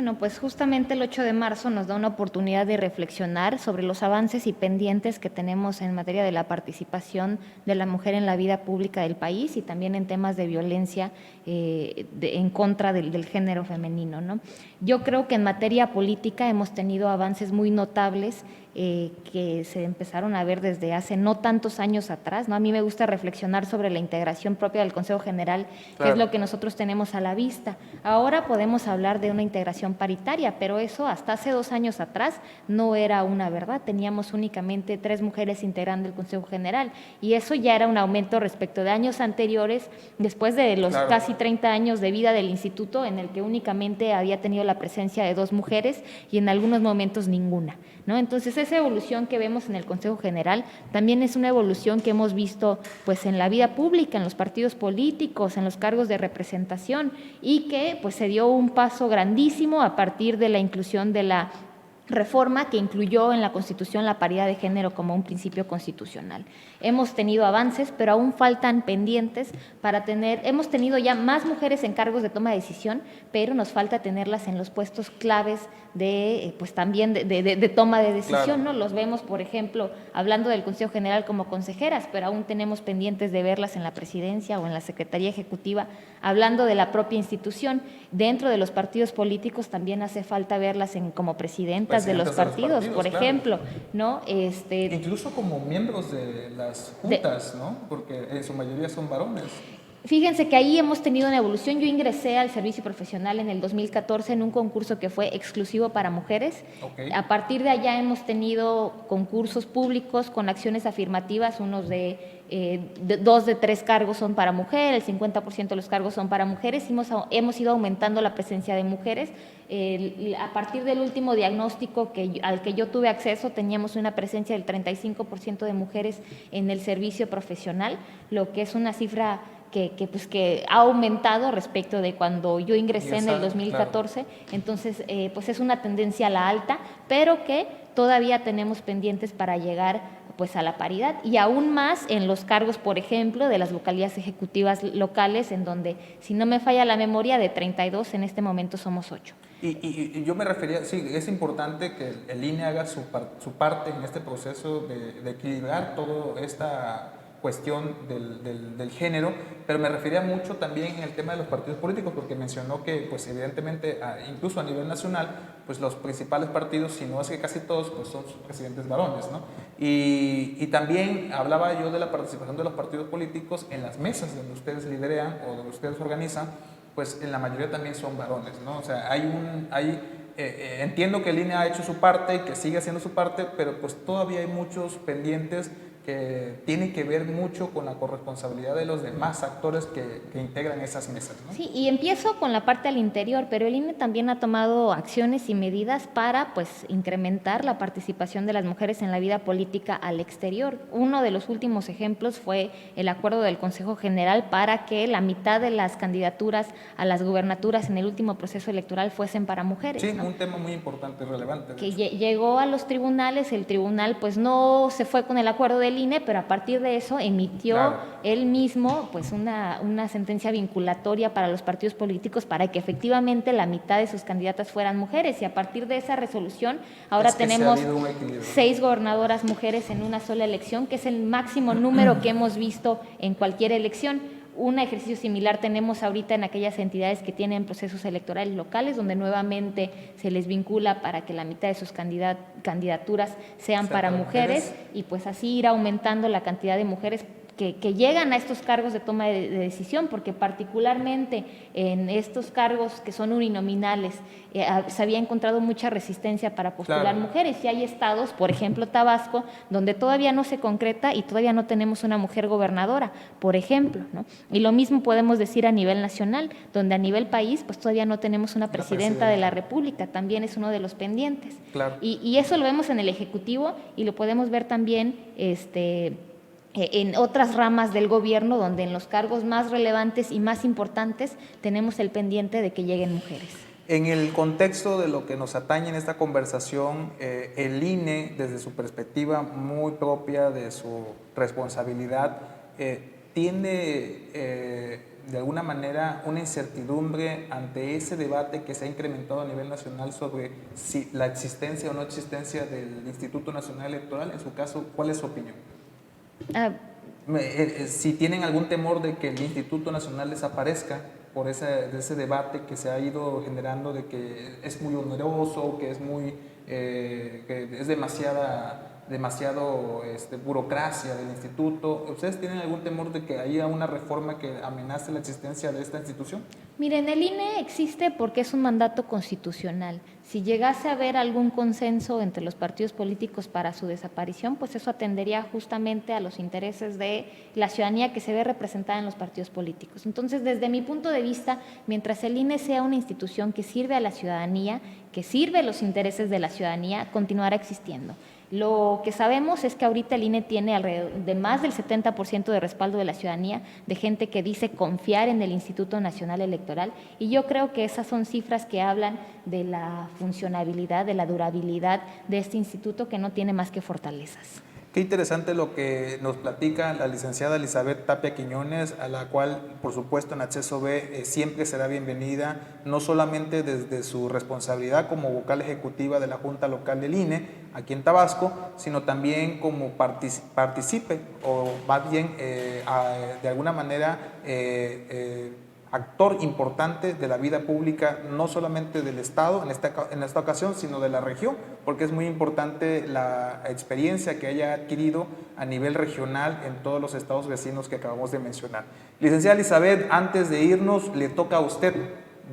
Bueno, pues justamente el 8 de marzo nos da una oportunidad de reflexionar sobre los avances y pendientes que tenemos en materia de la participación de la mujer en la vida pública del país y también en temas de violencia en contra del género femenino, ¿no? Yo creo que en materia política hemos tenido avances muy notables que se empezaron a ver desde hace no tantos años atrás, ¿no? A mí me gusta reflexionar sobre la integración propia del Consejo General, que es lo que nosotros tenemos a la vista. Ahora podemos hablar de una integración paritaria, pero eso hasta hace 2 años atrás no era una verdad. Teníamos únicamente 3 mujeres integrando el Consejo General y eso ya era un aumento respecto de años anteriores, después de los casi 30 años de vida del instituto, en el que únicamente había tenido la presencia de 2 mujeres y en algunos momentos ninguna, ¿no? Entonces esa evolución que vemos en el Consejo General también es una evolución que hemos visto pues en la vida pública, en los partidos políticos, en los cargos de representación y que pues se dio un paso grandísimo a partir de la inclusión de la reforma que incluyó en la Constitución la paridad de género como un principio constitucional. Hemos tenido avances, pero aún faltan pendientes para hemos tenido ya más mujeres en cargos de toma de decisión, pero nos falta tenerlas en los puestos claves pues también de toma de decisión, ¿no? Los vemos, por ejemplo, hablando del Consejo General como consejeras, pero aún tenemos pendientes de verlas en la presidencia o en la Secretaría Ejecutiva, hablando de la propia institución. Dentro de los partidos políticos también hace falta verlas como presidentas de los partidos, por ejemplo, ¿no? Incluso como miembros de las juntas, ¿no? Porque en su mayoría son varones. Fíjense que ahí hemos tenido una evolución. Yo ingresé al servicio profesional en el 2014 en un concurso que fue exclusivo para mujeres. A partir de allá hemos tenido concursos públicos con acciones afirmativas, unos de 2 de 3 cargos son para mujeres, el 50% de los cargos son para mujeres. Hemos ido aumentando la presencia de mujeres. A partir del último diagnóstico al que yo tuve acceso, teníamos una presencia del 35% de mujeres en el servicio profesional, lo que es una cifra que ha aumentado respecto de cuando yo ingresé en el 2014, Entonces pues es una tendencia a la alta, pero que todavía tenemos pendientes para llegar pues a la paridad y aún más en los cargos, por ejemplo, de las vocalías ejecutivas locales, en donde, si no me falla la memoria, de 32 en este momento somos 8. Y yo me refería, sí, es importante que el INE haga su parte en este proceso de equilibrar toda esta cuestión del género, pero me refería mucho también en el tema de los partidos políticos, porque mencionó que, pues evidentemente, incluso a nivel nacional, pues los principales partidos, si no es que casi todos, pues son sus presidentes varones, ¿no? Y también hablaba yo de la participación de los partidos políticos en las mesas donde ustedes lideran o donde ustedes organizan, pues en la mayoría también son varones, ¿no? O sea, entiendo que el INE ha hecho su parte y que sigue haciendo su parte, pero pues todavía hay muchos pendientes que tiene que ver mucho con la corresponsabilidad de los demás actores que integran esas mesas, ¿no? Sí, y empiezo con la parte al interior, pero el INE también ha tomado acciones y medidas para pues incrementar la participación de las mujeres en la vida política al exterior. Uno de los últimos ejemplos fue el acuerdo del Consejo General para que la mitad de las candidaturas a las gubernaturas en el último proceso electoral fuesen para mujeres. Sí, ¿no? Un tema muy importante, relevante. Que llegó a los tribunales, el tribunal pues no se fue con el acuerdo del INE, pero a partir de eso emitió él mismo pues una sentencia vinculatoria para los partidos políticos para que efectivamente la mitad de sus candidatas fueran mujeres, y a partir de esa resolución ahora tenemos 6 gobernadoras mujeres en una sola elección, que es el máximo número que hemos visto en cualquier elección. Un ejercicio similar tenemos ahorita en aquellas entidades que tienen procesos electorales locales, donde nuevamente se les vincula para que la mitad de sus candidaturas sean para mujeres, y pues así ir aumentando la cantidad de mujeres que llegan a estos cargos de toma de decisión, porque particularmente en estos cargos que son uninominales se había encontrado mucha resistencia para postular mujeres, y hay estados, por ejemplo Tabasco, donde todavía no se concreta y todavía no tenemos una mujer gobernadora, por ejemplo, ¿no? Y lo mismo podemos decir a nivel nacional, donde a nivel país pues todavía no tenemos una presidenta de la República, también es uno de los pendientes. Y eso lo vemos en el Ejecutivo y lo podemos ver también en otras ramas del gobierno, donde en los cargos más relevantes y más importantes tenemos el pendiente de que lleguen mujeres. En el contexto de lo que nos atañe en esta conversación, el INE, desde su perspectiva muy propia de su responsabilidad, tiene de alguna manera una incertidumbre ante ese debate que se ha incrementado a nivel nacional sobre si la existencia o no existencia del Instituto Nacional Electoral? En su caso, ¿cuál es su opinión? Si tienen algún temor de que el Instituto Nacional desaparezca por ese debate que se ha ido generando de que es muy oneroso, que es que es demasiado burocracia del instituto. ¿Ustedes tienen algún temor de que haya una reforma que amenace la existencia de esta institución? Miren, el INE existe porque es un mandato constitucional. Si llegase a haber algún consenso entre los partidos políticos para su desaparición, pues eso atendería justamente a los intereses de la ciudadanía que se ve representada en los partidos políticos. Entonces, desde mi punto de vista, mientras el INE sea una institución que sirve a la ciudadanía, que sirve a los intereses de la ciudadanía, continuará existiendo. Lo que sabemos es que ahorita el INE tiene alrededor de más del 70% de respaldo de la ciudadanía, de gente que dice confiar en el Instituto Nacional Electoral, y yo creo que esas son cifras que hablan de la funcionabilidad, de la durabilidad de este instituto, que no tiene más que fortalezas. Qué interesante lo que nos platica la licenciada Elizabeth Tapia Quiñones, a la cual, por supuesto, en Acceso B siempre será bienvenida, no solamente desde su responsabilidad como vocal ejecutiva de la Junta Local del INE, aquí en Tabasco, sino también como participe, o más bien, de alguna manera, actor importante de la vida pública, no solamente del Estado en esta ocasión, sino de la región, porque es muy importante la experiencia que haya adquirido a nivel regional en todos los estados vecinos que acabamos de mencionar. Licenciada Elizabeth, antes de irnos, le toca a usted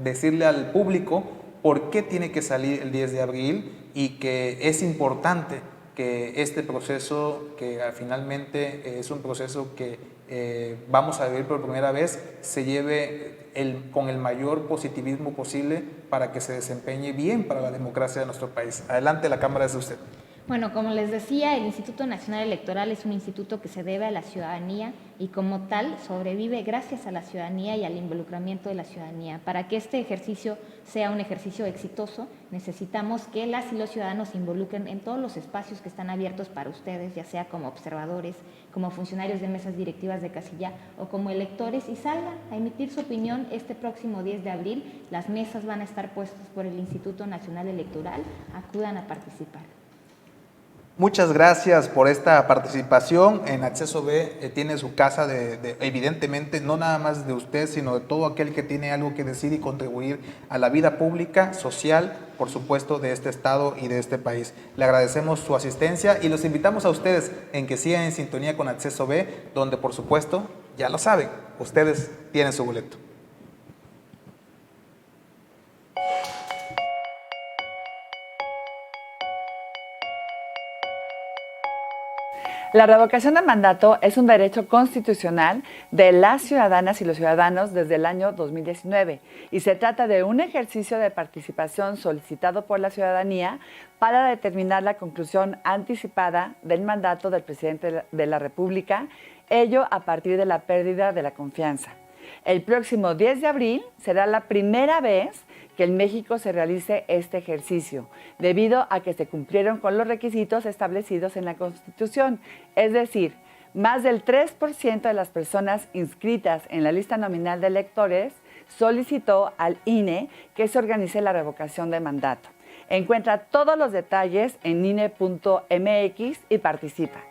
decirle al público por qué tiene que salir el 10 de abril y que es importante que este proceso, que finalmente es un proceso que vamos a vivir por primera vez, se lleve con el mayor positivismo posible para que se desempeñe bien para la democracia de nuestro país. Adelante, la cámara es de usted. Bueno, como les decía, el Instituto Nacional Electoral es un instituto que se debe a la ciudadanía y como tal sobrevive gracias a la ciudadanía y al involucramiento de la ciudadanía. Para que este ejercicio sea un ejercicio exitoso, necesitamos que las y los ciudadanos se involucren en todos los espacios que están abiertos para ustedes, ya sea como observadores, como funcionarios de mesas directivas de casilla o como electores, y salgan a emitir su opinión este próximo 10 de abril. Las mesas van a estar puestas por el Instituto Nacional Electoral. Acudan a participar. Muchas gracias por esta participación. En Acceso B tiene su casa evidentemente, no nada más de usted, sino de todo aquel que tiene algo que decir y contribuir a la vida pública, social, por supuesto, de este estado y de este país. Le agradecemos su asistencia y los invitamos a ustedes en que sigan en sintonía con Acceso B, donde, por supuesto, ya lo saben, ustedes tienen su boleto. La revocación de mandato es un derecho constitucional de las ciudadanas y los ciudadanos desde el año 2019 y se trata de un ejercicio de participación solicitado por la ciudadanía para determinar la conclusión anticipada del mandato del presidente de la República, ello a partir de la pérdida de la confianza. El próximo 10 de abril será la primera vez que en México se realice este ejercicio, debido a que se cumplieron con los requisitos establecidos en la Constitución. Es decir, más del 3% de las personas inscritas en la lista nominal de electores solicitó al INE que se organice la revocación de mandato. Encuentra todos los detalles en INE.mx y participa.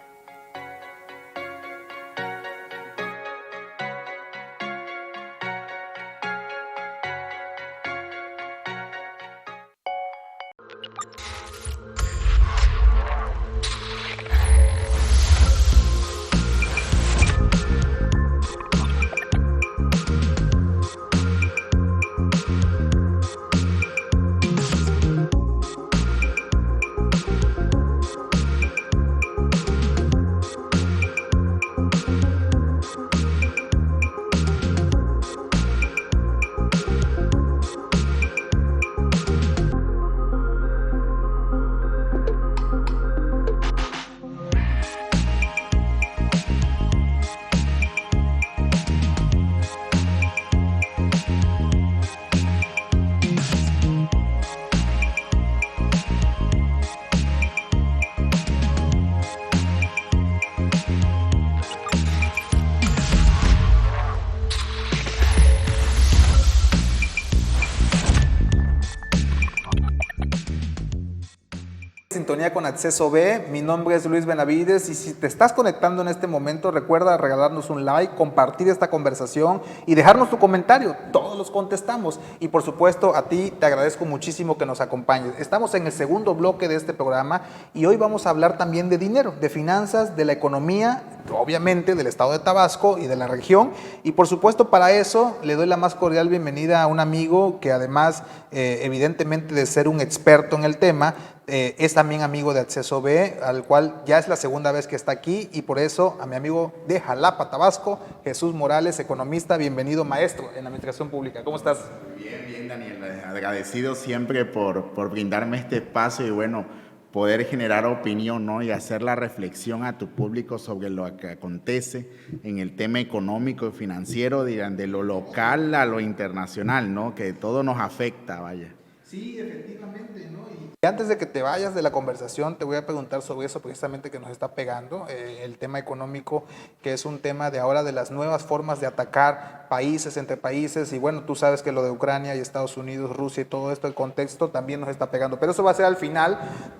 Sintonía con Acceso B, mi nombre es Luis Benavides y si te estás conectando en este momento, recuerda regalarnos un like, compartir esta conversación y dejarnos tu comentario, todos los contestamos y por supuesto a ti te agradezco muchísimo que nos acompañes. Estamos en el segundo bloque de este programa y hoy vamos a hablar también de dinero, de finanzas, de la economía, obviamente del estado de Tabasco y de la región y por supuesto para eso le doy la más cordial bienvenida a un amigo que además evidentemente de ser un experto en el tema, es también amigo de Acceso B, al cual ya es la segunda vez que está aquí y por eso a mi amigo de Jalapa, Tabasco, Jesús Morales, economista, bienvenido maestro en la administración pública. ¿Cómo estás? Bien, Daniel, agradecido siempre por brindarme este espacio y bueno, poder generar opinión, ¿no? Y hacer la reflexión a tu público sobre lo que acontece en el tema económico y financiero, dirán, de lo local a lo internacional, ¿no? Que todo nos afecta, vaya. Sí, efectivamente, ¿no? Y antes de que te vayas de la conversación, te voy a preguntar sobre eso precisamente que nos está pegando, el tema económico, que es un tema de ahora de las nuevas formas de atacar países entre países, y bueno, tú sabes que lo de Ucrania y Estados Unidos, Rusia y todo esto, el contexto también nos está pegando, pero eso va a ser al final,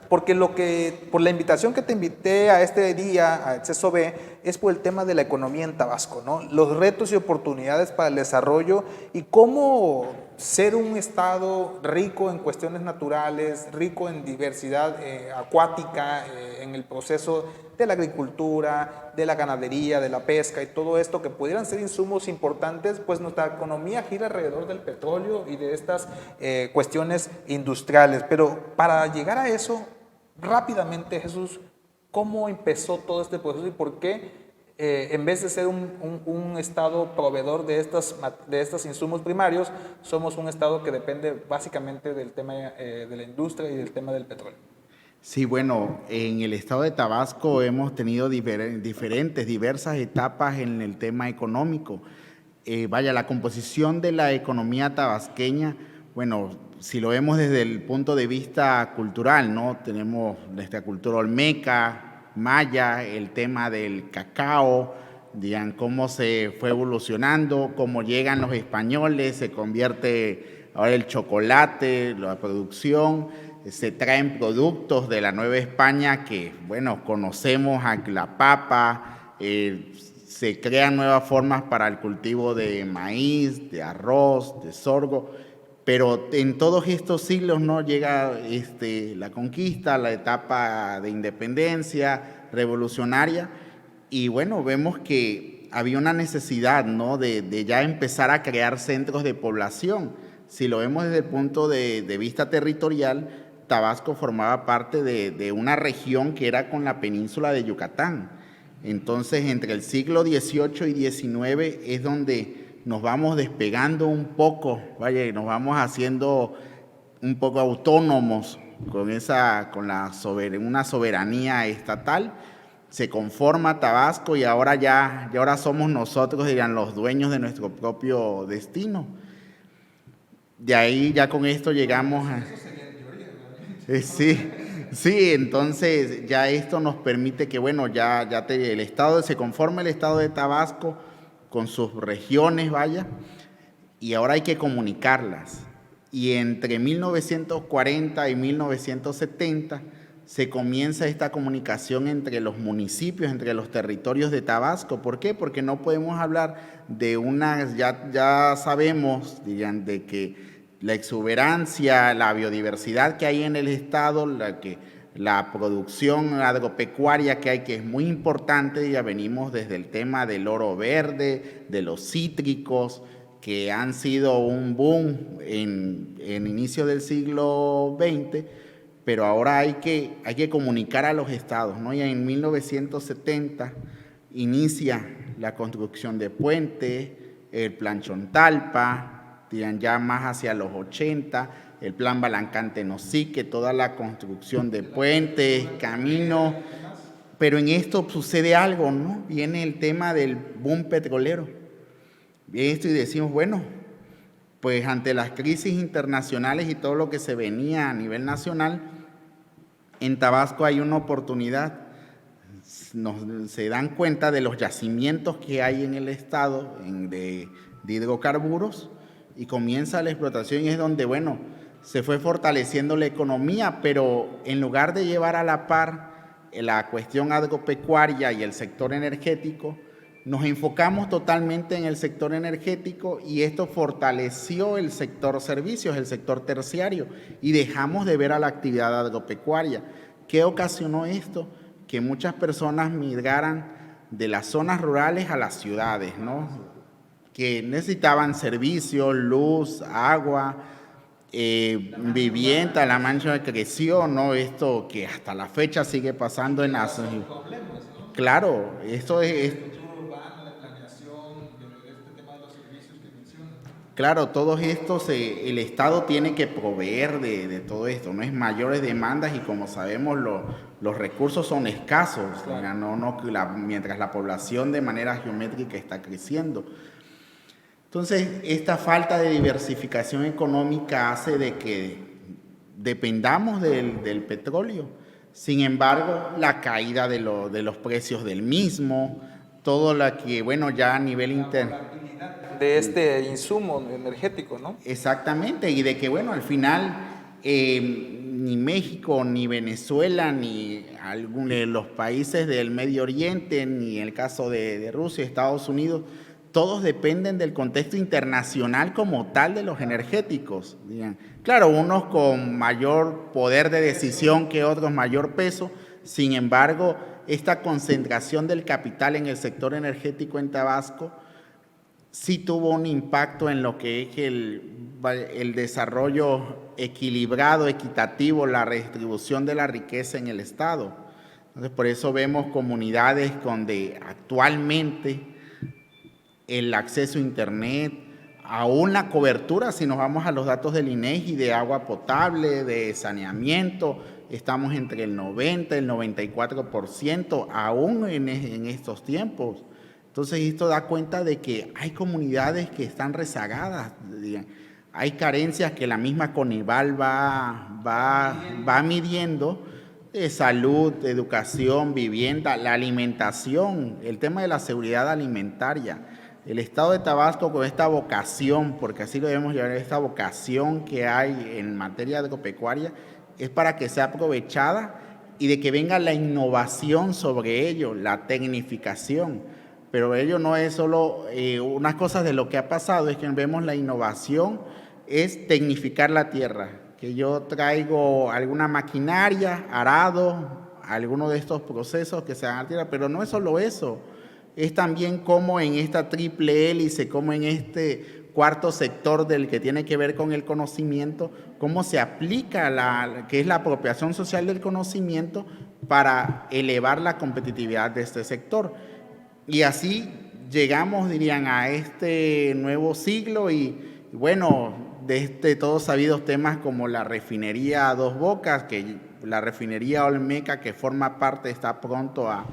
porque por la invitación que te invité a este día, a Acceso B, es por el tema de la economía en Tabasco, ¿no? Los retos y oportunidades para el desarrollo y cómo ser un estado rico en cuestiones naturales, rico en diversidad acuática, en el proceso de la agricultura, de la ganadería, de la pesca y todo esto que pudieran ser insumos importantes, pues nuestra economía gira alrededor del petróleo y de estas cuestiones industriales. Pero para llegar a eso, rápidamente, Jesús, ¿cómo empezó todo este proceso y por qué en vez de ser un estado proveedor de estos insumos primarios, somos un estado que depende básicamente del tema de la industria y del tema del petróleo? Sí, bueno, en el estado de Tabasco hemos tenido diversas etapas en el tema económico. La composición de la economía tabasqueña, bueno, si lo vemos desde el punto de vista cultural, ¿no? Tenemos nuestra cultura olmeca, maya, el tema del cacao, digan, cómo se fue evolucionando, cómo llegan los españoles, se convierte ahora el chocolate, la producción, se traen productos de la Nueva España que, bueno, conocemos a la papa, se crean nuevas formas para el cultivo de maíz, de arroz, de sorgo, pero en todos estos siglos no llega la conquista, la etapa de independencia revolucionaria, y bueno, vemos que había una necesidad, ¿no? de ya empezar a crear centros de población. Si lo vemos desde el punto de vista territorial, Tabasco formaba parte de una región que era con la península de Yucatán. Entonces, entre el siglo XVIII y XIX es donde nos vamos despegando un poco, y nos vamos haciendo un poco autónomos con una soberanía estatal. Se conforma Tabasco y ahora somos nosotros, dirían, los dueños de nuestro propio destino. De ahí ya con esto llegamos a... Sí, entonces ya esto nos permite que, bueno, se conforma el estado de Tabasco con sus regiones, y ahora hay que comunicarlas. Y entre 1940 y 1970 se comienza esta comunicación entre los municipios, entre los territorios de Tabasco. ¿Por qué? Porque no podemos hablar de ya sabemos, digan, de que la exuberancia, la biodiversidad que hay en el estado, la producción agropecuaria que hay, que es muy importante. Ya venimos desde el tema del oro verde, de los cítricos, que han sido un boom en inicio del siglo XX, pero ahora hay que comunicar a los estados, ¿no? Ya en 1970 inicia la construcción de puentes, el Plan Chontalpa, ya más hacia los 80, el Plan Balancán-Tenosique, toda la construcción de puentes, caminos, pero en esto sucede algo, ¿no? Viene el tema del boom petrolero. Viene esto y decimos, bueno, pues ante las crisis internacionales y todo lo que se venía a nivel nacional, en Tabasco hay una oportunidad. Se dan cuenta de los yacimientos que hay en el estado de hidrocarburos y comienza la explotación, y es donde, bueno, se fue fortaleciendo la economía, pero en lugar de llevar a la par la cuestión agropecuaria y el sector energético, nos enfocamos totalmente en el sector energético y esto fortaleció el sector servicios, el sector terciario, y dejamos de ver a la actividad agropecuaria. ¿Qué ocasionó esto? Que muchas personas migraran de las zonas rurales a las ciudades, ¿no? Que necesitaban servicios, luz, agua, vivienda. La Mancha creció, ¿no? Esto que hasta la fecha sigue pasando en las... Claro, esto es... Claro, todos estos, el Estado tiene que proveer de todo esto, no es mayores demandas y como sabemos los recursos son escasos, claro. Mientras la población de manera geométrica está creciendo. Entonces, esta falta de diversificación económica hace de que dependamos del petróleo. Sin embargo, la caída de los precios del mismo, todo lo que, bueno, ya a nivel interno... de este insumo energético, ¿no? Exactamente, y de que, bueno, al final ni México, ni Venezuela, ni algunos de los países del Medio Oriente, ni el caso de Rusia, Estados Unidos, todos dependen del contexto internacional como tal de los energéticos. Digan. Claro, unos con mayor poder de decisión que otros, mayor peso, sin embargo, esta concentración del capital en el sector energético en Tabasco sí tuvo un impacto en lo que es el desarrollo equilibrado, equitativo, la redistribución de la riqueza en el Estado. Entonces, por eso vemos comunidades donde actualmente el acceso a Internet, aún la cobertura, si nos vamos a los datos del INEGI, de agua potable, de saneamiento, estamos entre el 90 y el 94%, aún en estos tiempos. Entonces, esto da cuenta de que hay comunidades que están rezagadas, hay carencias que la misma CONEVAL va midiendo, de salud, de educación, vivienda, la alimentación, el tema de la seguridad alimentaria. El Estado de Tabasco con esta vocación, porque así lo debemos llamar, esta vocación que hay en materia agropecuaria, es para que sea aprovechada y de que venga la innovación sobre ello, la tecnificación. Pero ello no es solo unas cosas de lo que ha pasado, es que vemos la innovación, es tecnificar la tierra, que yo traigo alguna maquinaria, arado, alguno de estos procesos que se hagan a la tierra, pero no es solo eso, es también como en esta triple hélice, como en este cuarto sector del que tiene que ver con el conocimiento, cómo se aplica que es la apropiación social del conocimiento para elevar la competitividad de este sector. Y así llegamos, dirían, a este nuevo siglo y bueno, de todos sabidos temas como la refinería Dos Bocas, que la refinería Olmeca, que forma parte, está pronto a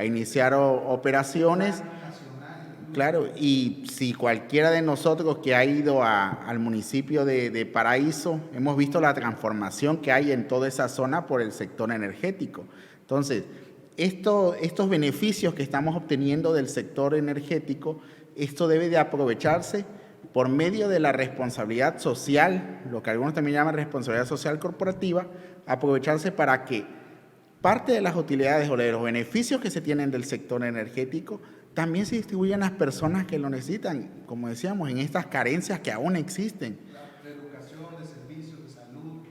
iniciar operaciones. Claro, y si cualquiera de nosotros que ha ido al municipio de Paraíso, hemos visto la transformación que hay en toda esa zona por el sector energético. Entonces, estos beneficios que estamos obteniendo del sector energético, esto debe de aprovecharse por medio de la responsabilidad social, lo que algunos también llaman responsabilidad social corporativa, aprovecharse para que parte de las utilidades o de los beneficios que se tienen del sector energético también se distribuyan a las personas que lo necesitan, como decíamos, en estas carencias que aún existen. De educación, de servicios, de salud,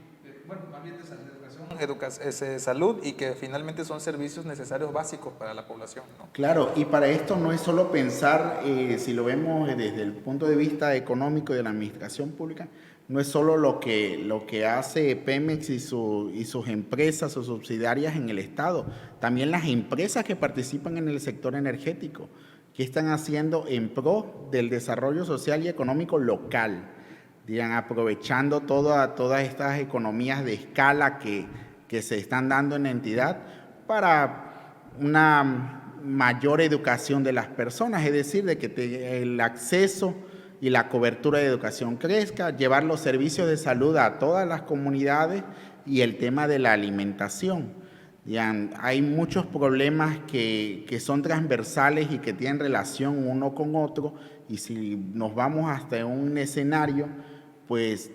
más bien de educación, salud y que finalmente son servicios necesarios básicos para la población, ¿no? Claro, y para esto no es solo pensar, si lo vemos desde el punto de vista económico y de la administración pública, no es solo lo que hace Pemex y sus empresas o subsidiarias en el Estado, también las empresas que participan en el sector energético, que están haciendo en pro del desarrollo social y económico local, digan, aprovechando todas estas economías de escala que se están dando en la entidad para una mayor educación de las personas, es decir, de que el acceso y la cobertura de educación crezca, llevar los servicios de salud a todas las comunidades y el tema de la alimentación. Hay muchos problemas que son transversales y que tienen relación uno con otro y si nos vamos hasta un escenario, pues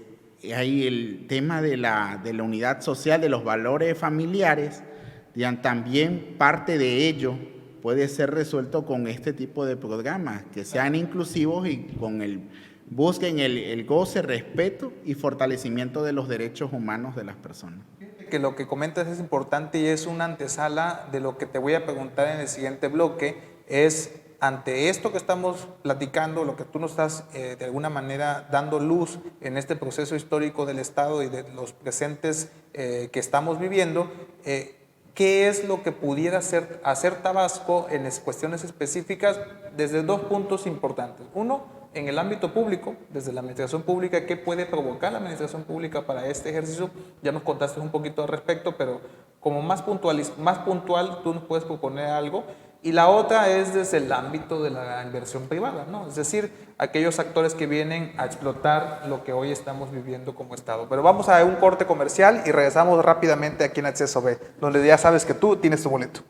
hay el tema de la unidad social, de los valores familiares, también parte de ello puede ser resuelto con este tipo de programas, que sean inclusivos y busquen el goce, respeto y fortalecimiento de los derechos humanos de las personas. Que lo que comentas es importante y es una antesala de lo que te voy a preguntar en el siguiente bloque, es ante esto que estamos platicando, lo que tú nos estás de alguna manera dando luz en este proceso histórico del Estado y de los presentes que estamos viviendo, ¿qué es lo que pudiera hacer Tabasco en cuestiones específicas desde dos puntos importantes? Uno, en el ámbito público, desde la administración pública, ¿qué puede provocar la administración pública para este ejercicio? Ya nos contaste un poquito al respecto, pero como más puntual, tú nos puedes proponer algo. Y la otra es desde el ámbito de la inversión privada, ¿no? Es decir, aquellos actores que vienen a explotar lo que hoy estamos viviendo como Estado. Pero vamos a un corte comercial y regresamos rápidamente aquí en Acceso B, donde ya sabes que tú tienes tu boleto.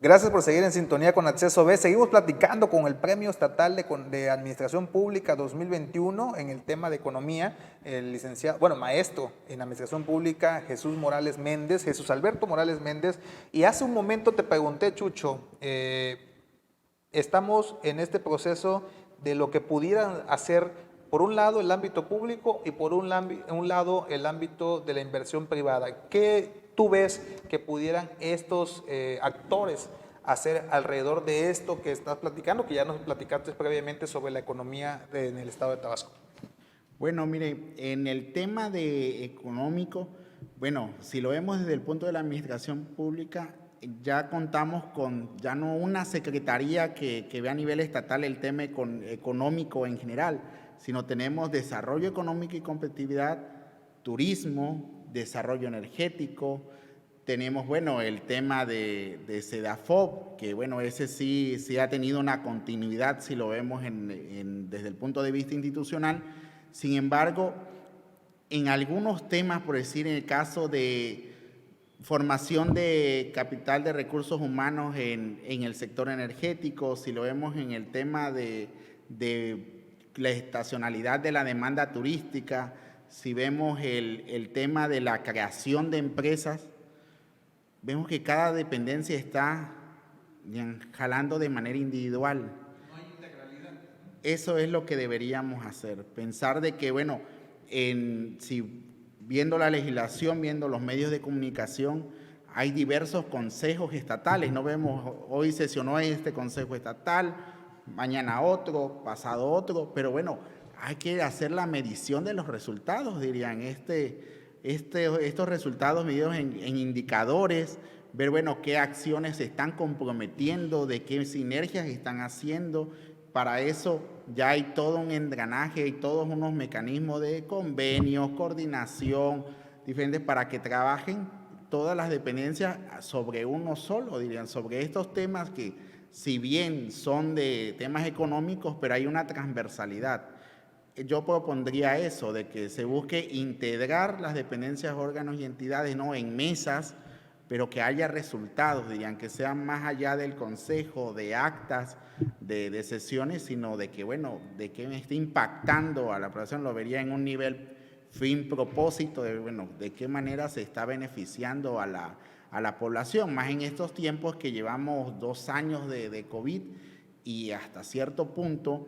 Gracias por seguir en sintonía con Acceso B. Seguimos platicando con el Premio Estatal de Administración Pública 2021 en el tema de economía, el maestro en Administración Pública Jesús Alberto Morales Méndez. Y hace un momento te pregunté, Chucho, estamos en este proceso de lo que pudieran hacer, por un lado, el ámbito público y por un lado, el ámbito de la inversión privada. ¿Qué tú ves que pudieran estos actores hacer alrededor de esto que estás platicando, que ya nos platicaste previamente sobre la economía en el estado de Tabasco? Bueno, mire, en el tema de económico, bueno, si lo vemos desde el punto de la administración pública, ya contamos con ya no una secretaría que ve a nivel estatal el tema económico en general, sino tenemos desarrollo económico y competitividad, turismo, desarrollo energético, tenemos, bueno, el tema de SEDAFOP, que, bueno, ese sí ha tenido una continuidad si lo vemos desde el punto de vista institucional. Sin embargo, en algunos temas, por decir, en el caso de formación de capital de recursos humanos en el sector energético, si lo vemos en el tema de la estacionalidad de la demanda turística, si vemos el tema de la creación de empresas, vemos que cada dependencia está jalando de manera individual. No hay integralidad. Eso es lo que deberíamos hacer, pensar de que, bueno, si viendo la legislación, viendo los medios de comunicación, hay diversos consejos estatales, no vemos, hoy sesionó este consejo estatal, mañana otro, pasado otro, pero bueno, hay que hacer la medición de los resultados, dirían, estos resultados medidos en indicadores, ver, bueno, qué acciones se están comprometiendo, de qué sinergias están haciendo. Para eso ya hay todo un engranaje y todos unos mecanismos de convenios, coordinación, diferentes, para que trabajen todas las dependencias sobre uno solo, dirían, sobre estos temas que, si bien son de temas económicos, pero hay una transversalidad. Yo propondría eso, de que se busque integrar las dependencias, órganos y entidades, no en mesas, pero que haya resultados, dirían, que sean más allá del consejo, de actas, de sesiones, sino de que, bueno, de que esté impactando a la población, lo vería en un nivel fin-propósito, de, bueno, de qué manera se está beneficiando a la población, más en estos tiempos que llevamos 2 años de COVID y hasta cierto punto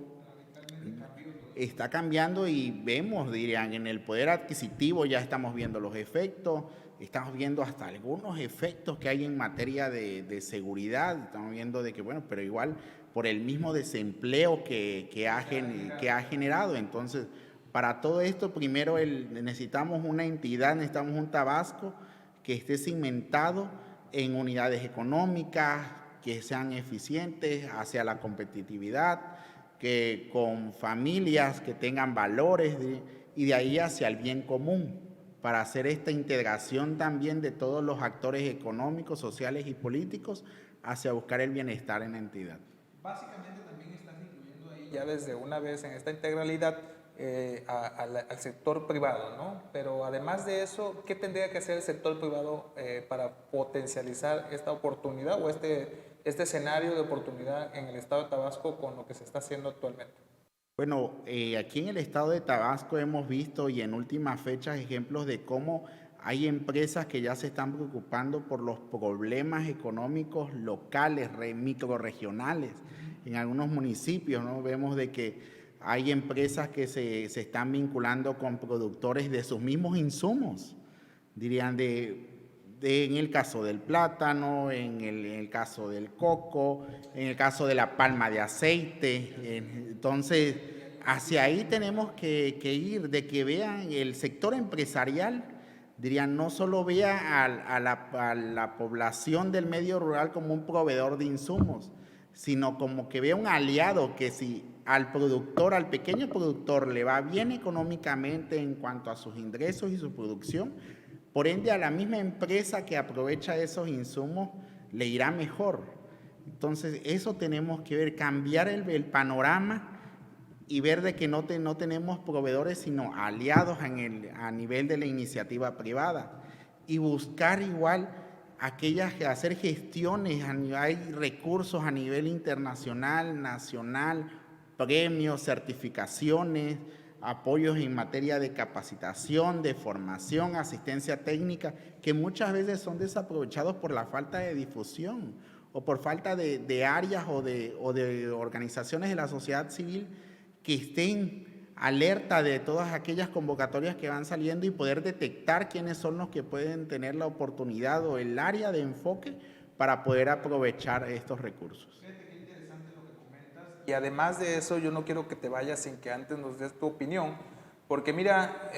está cambiando y vemos, dirían, en el poder adquisitivo ya estamos viendo los efectos, estamos viendo hasta algunos efectos que hay en materia de seguridad, estamos viendo de que, bueno, pero igual por el mismo desempleo que ha generado. Entonces, para todo esto, primero necesitamos una entidad, necesitamos un Tabasco que esté cimentado en unidades económicas, que sean eficientes hacia la competitividad, que con familias que tengan valores y de ahí hacia el bien común, para hacer esta integración también de todos los actores económicos, sociales y políticos hacia buscar el bienestar en la entidad. Básicamente también estás incluyendo ahí ya desde una vez en esta integralidad al sector privado, ¿no? Pero además de eso, ¿qué tendría que hacer el sector privado para potencializar esta oportunidad o este escenario de oportunidad en el estado de Tabasco con lo que se está haciendo actualmente? Bueno, aquí en el estado de Tabasco hemos visto y en últimas fechas ejemplos de cómo hay empresas que ya se están preocupando por los problemas económicos locales, microrregionales. En algunos municipios, ¿no? Vemos de que hay empresas que se están vinculando con productores de sus mismos insumos, dirían en el caso del plátano, en el caso del coco, en el caso de la palma de aceite. Entonces, hacia ahí tenemos que ir, de que vean el sector empresarial, dirían, no solo vea a la población del medio rural como un proveedor de insumos, sino como que vea un aliado que si al productor, al pequeño productor le va bien económicamente en cuanto a sus ingresos y su producción, por ende a la misma empresa que aprovecha esos insumos le irá mejor. Entonces eso tenemos que ver, cambiar el panorama y ver de que no tenemos proveedores sino aliados a nivel de la iniciativa privada y buscar igual hacer gestiones, hay recursos a nivel internacional, nacional, premios, certificaciones, apoyos en materia de capacitación, de formación, asistencia técnica, que muchas veces son desaprovechados por la falta de difusión o por falta de áreas o de organizaciones de la sociedad civil que estén alerta de todas aquellas convocatorias que van saliendo y poder detectar quiénes son los que pueden tener la oportunidad o el área de enfoque para poder aprovechar estos recursos. Y además de eso, yo no quiero que te vayas sin que antes nos des tu opinión, porque mira,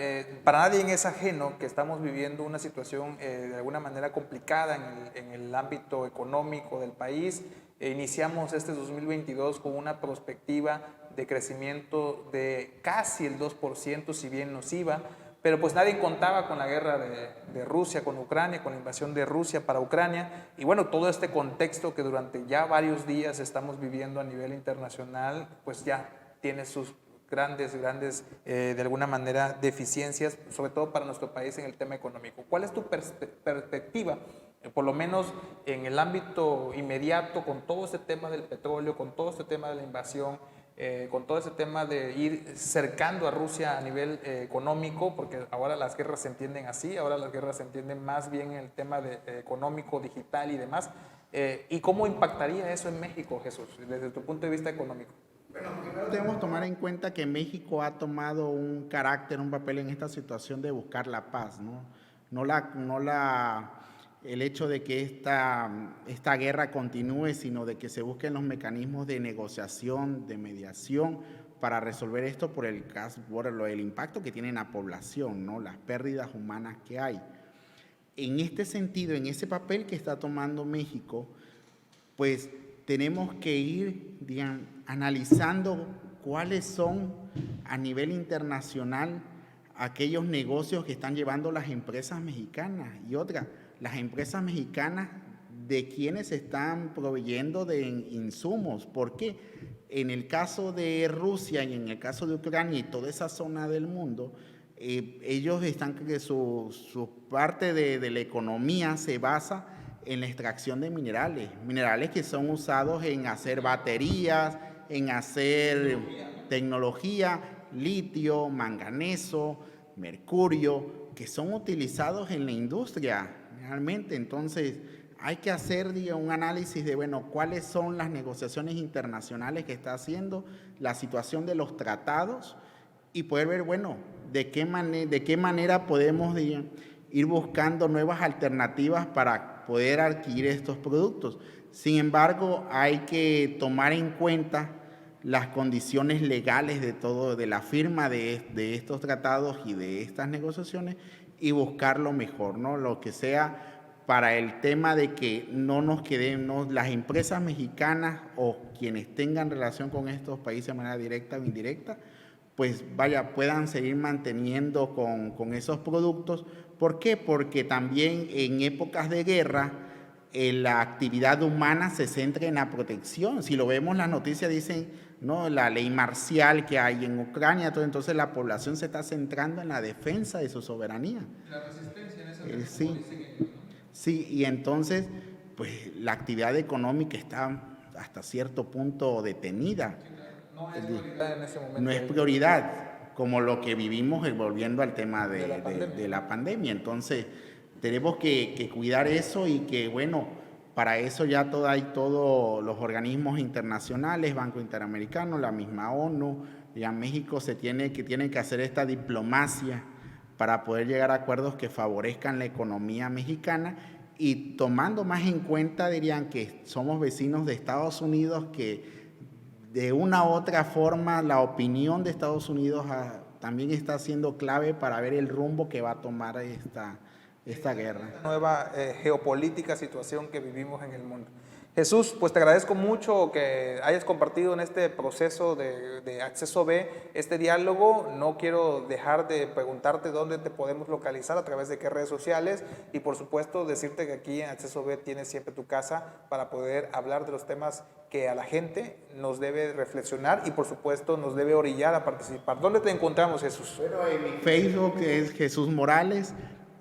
para nadie es ajeno que estamos viviendo una situación de alguna manera complicada en el ámbito económico del país. Iniciamos este 2022 con una perspectiva de crecimiento de casi el 2%, si bien nos iba, pero pues nadie contaba con la guerra de Rusia con Ucrania, con la invasión de Rusia para Ucrania, y bueno, todo este contexto que durante ya varios días estamos viviendo a nivel internacional, pues ya tiene sus grandes, de alguna manera, deficiencias, sobre todo para nuestro país en el tema económico. ¿Cuál es tu perspectiva, por lo menos en el ámbito inmediato, con todo este tema del petróleo, con todo este tema de la invasión, con todo ese tema de ir cercando a Rusia a nivel económico, porque ahora las guerras se entienden así, ahora las guerras se entienden más bien en el tema económico, digital y demás, y cómo impactaría eso en México, Jesús, desde tu punto de vista económico? Bueno, primero debemos tomar en cuenta que México ha tomado un papel en esta situación de buscar la paz, ¿no? El hecho de que esta guerra continúe, sino de que se busquen los mecanismos de negociación, de mediación, para resolver esto por el impacto que tiene en la población, ¿no? Las pérdidas humanas que hay. En este sentido, en ese papel que está tomando México, pues tenemos que ir, analizando cuáles son a nivel internacional aquellos negocios que están llevando las empresas mexicanas y las empresas mexicanas de quienes están proveyendo de insumos, porque en el caso de Rusia y en el caso de Ucrania y toda esa zona del mundo, ellos están que su parte de la economía se basa en la extracción de minerales que son usados en hacer baterías, en hacer tecnología, litio, manganeso, mercurio, que son utilizados en la industria realmente. Entonces, hay que hacer un análisis de, bueno, cuáles son las negociaciones internacionales que está haciendo, la situación de los tratados y poder ver, bueno, de qué manera podemos ir buscando nuevas alternativas para poder adquirir estos productos. Sin embargo, hay que tomar en cuenta las condiciones legales de la firma de estos tratados y de estas negociaciones y buscar lo mejor, ¿no? Lo que sea para el tema de que no nos quedemos, las empresas mexicanas o quienes tengan relación con estos países de manera directa o indirecta, pues puedan seguir manteniendo con esos productos. ¿Por qué? Porque también en épocas de guerra la actividad humana se centra en la protección. Si lo vemos, las noticias dicen, ¿no?, la ley marcial que hay en Ucrania, entonces la población se está centrando en la defensa de su soberanía. La resistencia en esa sí, y entonces pues la actividad económica está hasta cierto punto detenida. No es prioridad en ese momento. No es prioridad, como lo que vivimos volviendo al tema de la pandemia. Entonces tenemos que cuidar eso y que, bueno, para eso ya hay todos los organismos internacionales, Banco Interamericano, la misma ONU, ya México tiene que hacer esta diplomacia para poder llegar a acuerdos que favorezcan la economía mexicana y tomando más en cuenta, dirían, que somos vecinos de Estados Unidos, que de una u otra forma la opinión de Estados Unidos también está siendo clave para ver el rumbo que va a tomar esta guerra. Nueva geopolítica situación que vivimos en el mundo. Jesús, pues te agradezco mucho que hayas compartido en este proceso de Acceso B este diálogo. No quiero dejar de preguntarte dónde te podemos localizar, a través de qué redes sociales, y por supuesto decirte que aquí en Acceso B tienes siempre tu casa para poder hablar de los temas que a la gente nos debe reflexionar y por supuesto nos debe orillar a participar. ¿Dónde te encontramos, Jesús? Bueno, en mi Facebook es Jesús Morales.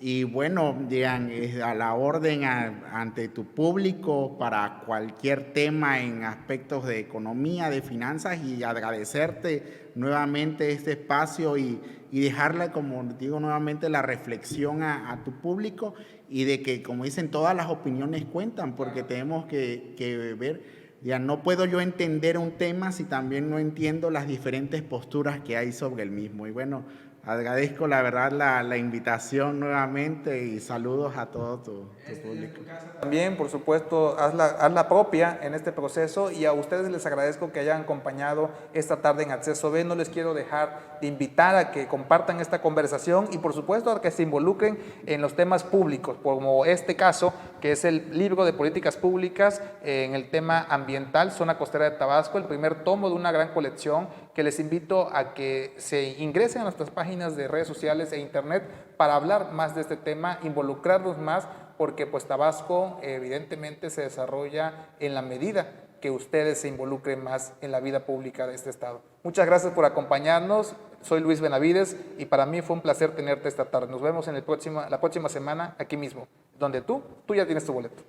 Y bueno, digan, a la orden ante tu público para cualquier tema en aspectos de economía, de finanzas, y agradecerte nuevamente este espacio y dejarle, como digo nuevamente, la reflexión a tu público y de que, como dicen, todas las opiniones cuentan, porque tenemos que ver, ya no puedo yo entender un tema si también no entiendo las diferentes posturas que hay sobre el mismo. Y bueno, agradezco la verdad la invitación nuevamente y saludos a todo tu público. También, por supuesto, haz la propia en este proceso, y a ustedes les agradezco que hayan acompañado esta tarde en Acceso B. No les quiero dejar de invitar a que compartan esta conversación y por supuesto a que se involucren en los temas públicos, como este caso, que es el libro de políticas públicas en el tema ambiental, Zona Costera de Tabasco, el primer tomo de una gran colección que les invito a que se ingresen a nuestras páginas de redes sociales e internet para hablar más de este tema, involucrarnos más, porque pues Tabasco evidentemente se desarrolla en la medida que ustedes se involucren más en la vida pública de este estado. Muchas gracias por acompañarnos. Soy Luis Benavides y para mí fue un placer tenerte esta tarde. Nos vemos en la próxima semana aquí mismo, donde tú ya tienes tu boleto.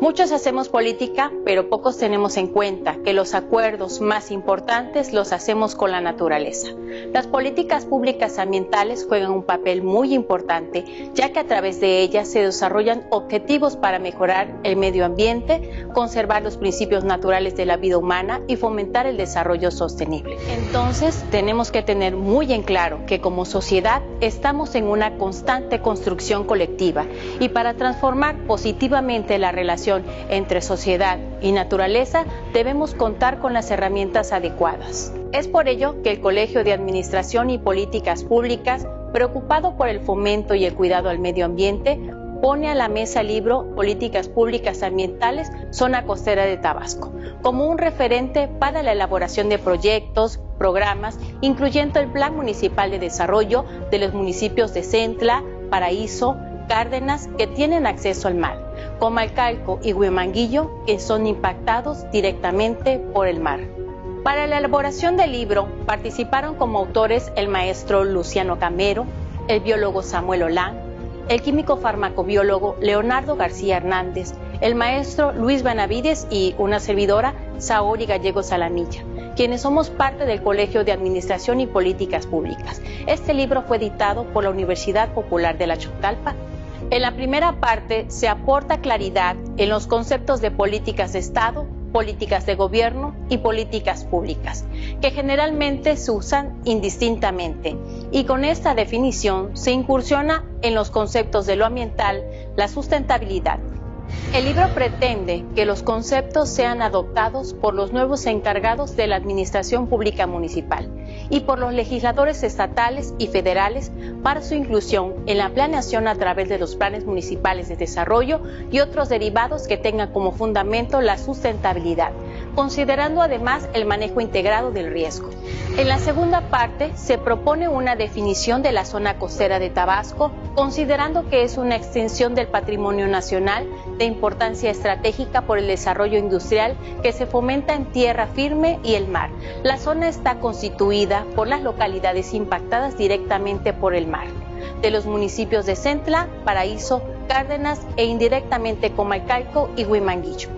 Muchos hacemos política, pero pocos tenemos en cuenta que los acuerdos más importantes los hacemos con la naturaleza. Las políticas públicas ambientales juegan un papel muy importante, ya que a través de ellas se desarrollan objetivos para mejorar el medio ambiente, conservar los principios naturales de la vida humana y fomentar el desarrollo sostenible. Entonces, tenemos que tener muy en claro que como sociedad estamos en una constante construcción colectiva y para transformar positivamente la relación entre sociedad y naturaleza debemos contar con las herramientas adecuadas. Es por ello que el Colegio de Administración y Políticas Públicas, preocupado por el fomento y el cuidado al medio ambiente, pone a la mesa el libro Políticas Públicas Ambientales, Zona Costera de Tabasco, como un referente para la elaboración de proyectos, programas, incluyendo el Plan Municipal de Desarrollo de los municipios de Centla, Paraíso, Cárdenas, que tienen acceso al mar, Comalcalco y Huemanguillo, que son impactados directamente por el mar. Para la elaboración del libro participaron como autores el maestro Luciano Camero, el biólogo Samuel Olán, el químico farmacobiólogo Leonardo García Hernández, el maestro Luis Benavides y una servidora, Saori Gallego Salamilla. quienes somos parte del Colegio de Administración y Políticas Públicas. Este libro fue editado por la Universidad Popular de la Chontalpa. En la primera parte se aporta claridad en los conceptos de políticas de Estado, políticas de gobierno y políticas públicas, que generalmente se usan indistintamente, y con esta definición se incursiona en los conceptos de lo ambiental, la sustentabilidad. El libro pretende que los conceptos sean adoptados por los nuevos encargados de la Administración Pública Municipal y por los legisladores estatales y federales para su inclusión en la planeación a través de los planes municipales de desarrollo y otros derivados que tengan como fundamento la sustentabilidad, considerando además el manejo integrado del riesgo. En la segunda parte se propone una definición de la zona costera de Tabasco, considerando que es una extensión del patrimonio nacional de importancia estratégica por el desarrollo industrial que se fomenta en tierra firme y el mar. La zona está constituida por las localidades impactadas directamente por el mar, de los municipios de Centla, Paraíso, Cárdenas e indirectamente Comalcalco y Huimanguillo.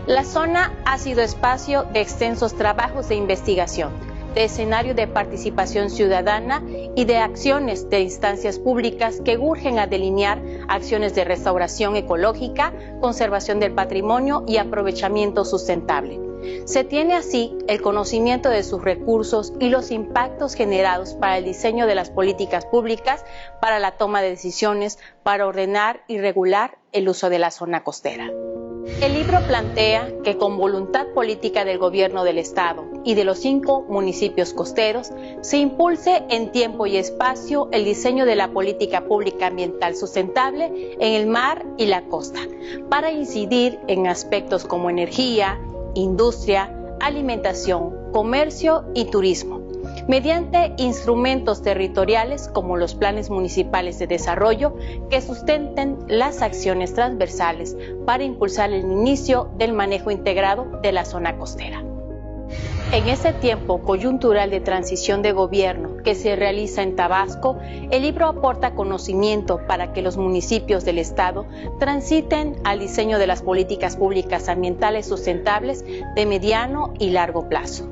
La zona ha sido espacio de extensos trabajos de investigación, de escenario de participación ciudadana y de acciones de instancias públicas que urgen a delinear acciones de restauración ecológica, conservación del patrimonio y aprovechamiento sustentable. Se tiene así el conocimiento de sus recursos y los impactos generados para el diseño de las políticas públicas, para la toma de decisiones, para ordenar y regular el uso de la zona costera. El libro plantea que con voluntad política del gobierno del Estado y de los 5 municipios costeros, se impulse en tiempo y espacio el diseño de la política pública ambiental sustentable en el mar y la costa, para incidir en aspectos como energía, industria, alimentación, comercio y turismo, mediante instrumentos territoriales como los planes municipales de desarrollo que sustenten las acciones transversales para impulsar el inicio del manejo integrado de la zona costera. En este tiempo coyuntural de transición de gobierno que se realiza en Tabasco, el libro aporta conocimiento para que los municipios del Estado transiten al diseño de las políticas públicas ambientales sustentables de mediano y largo plazo.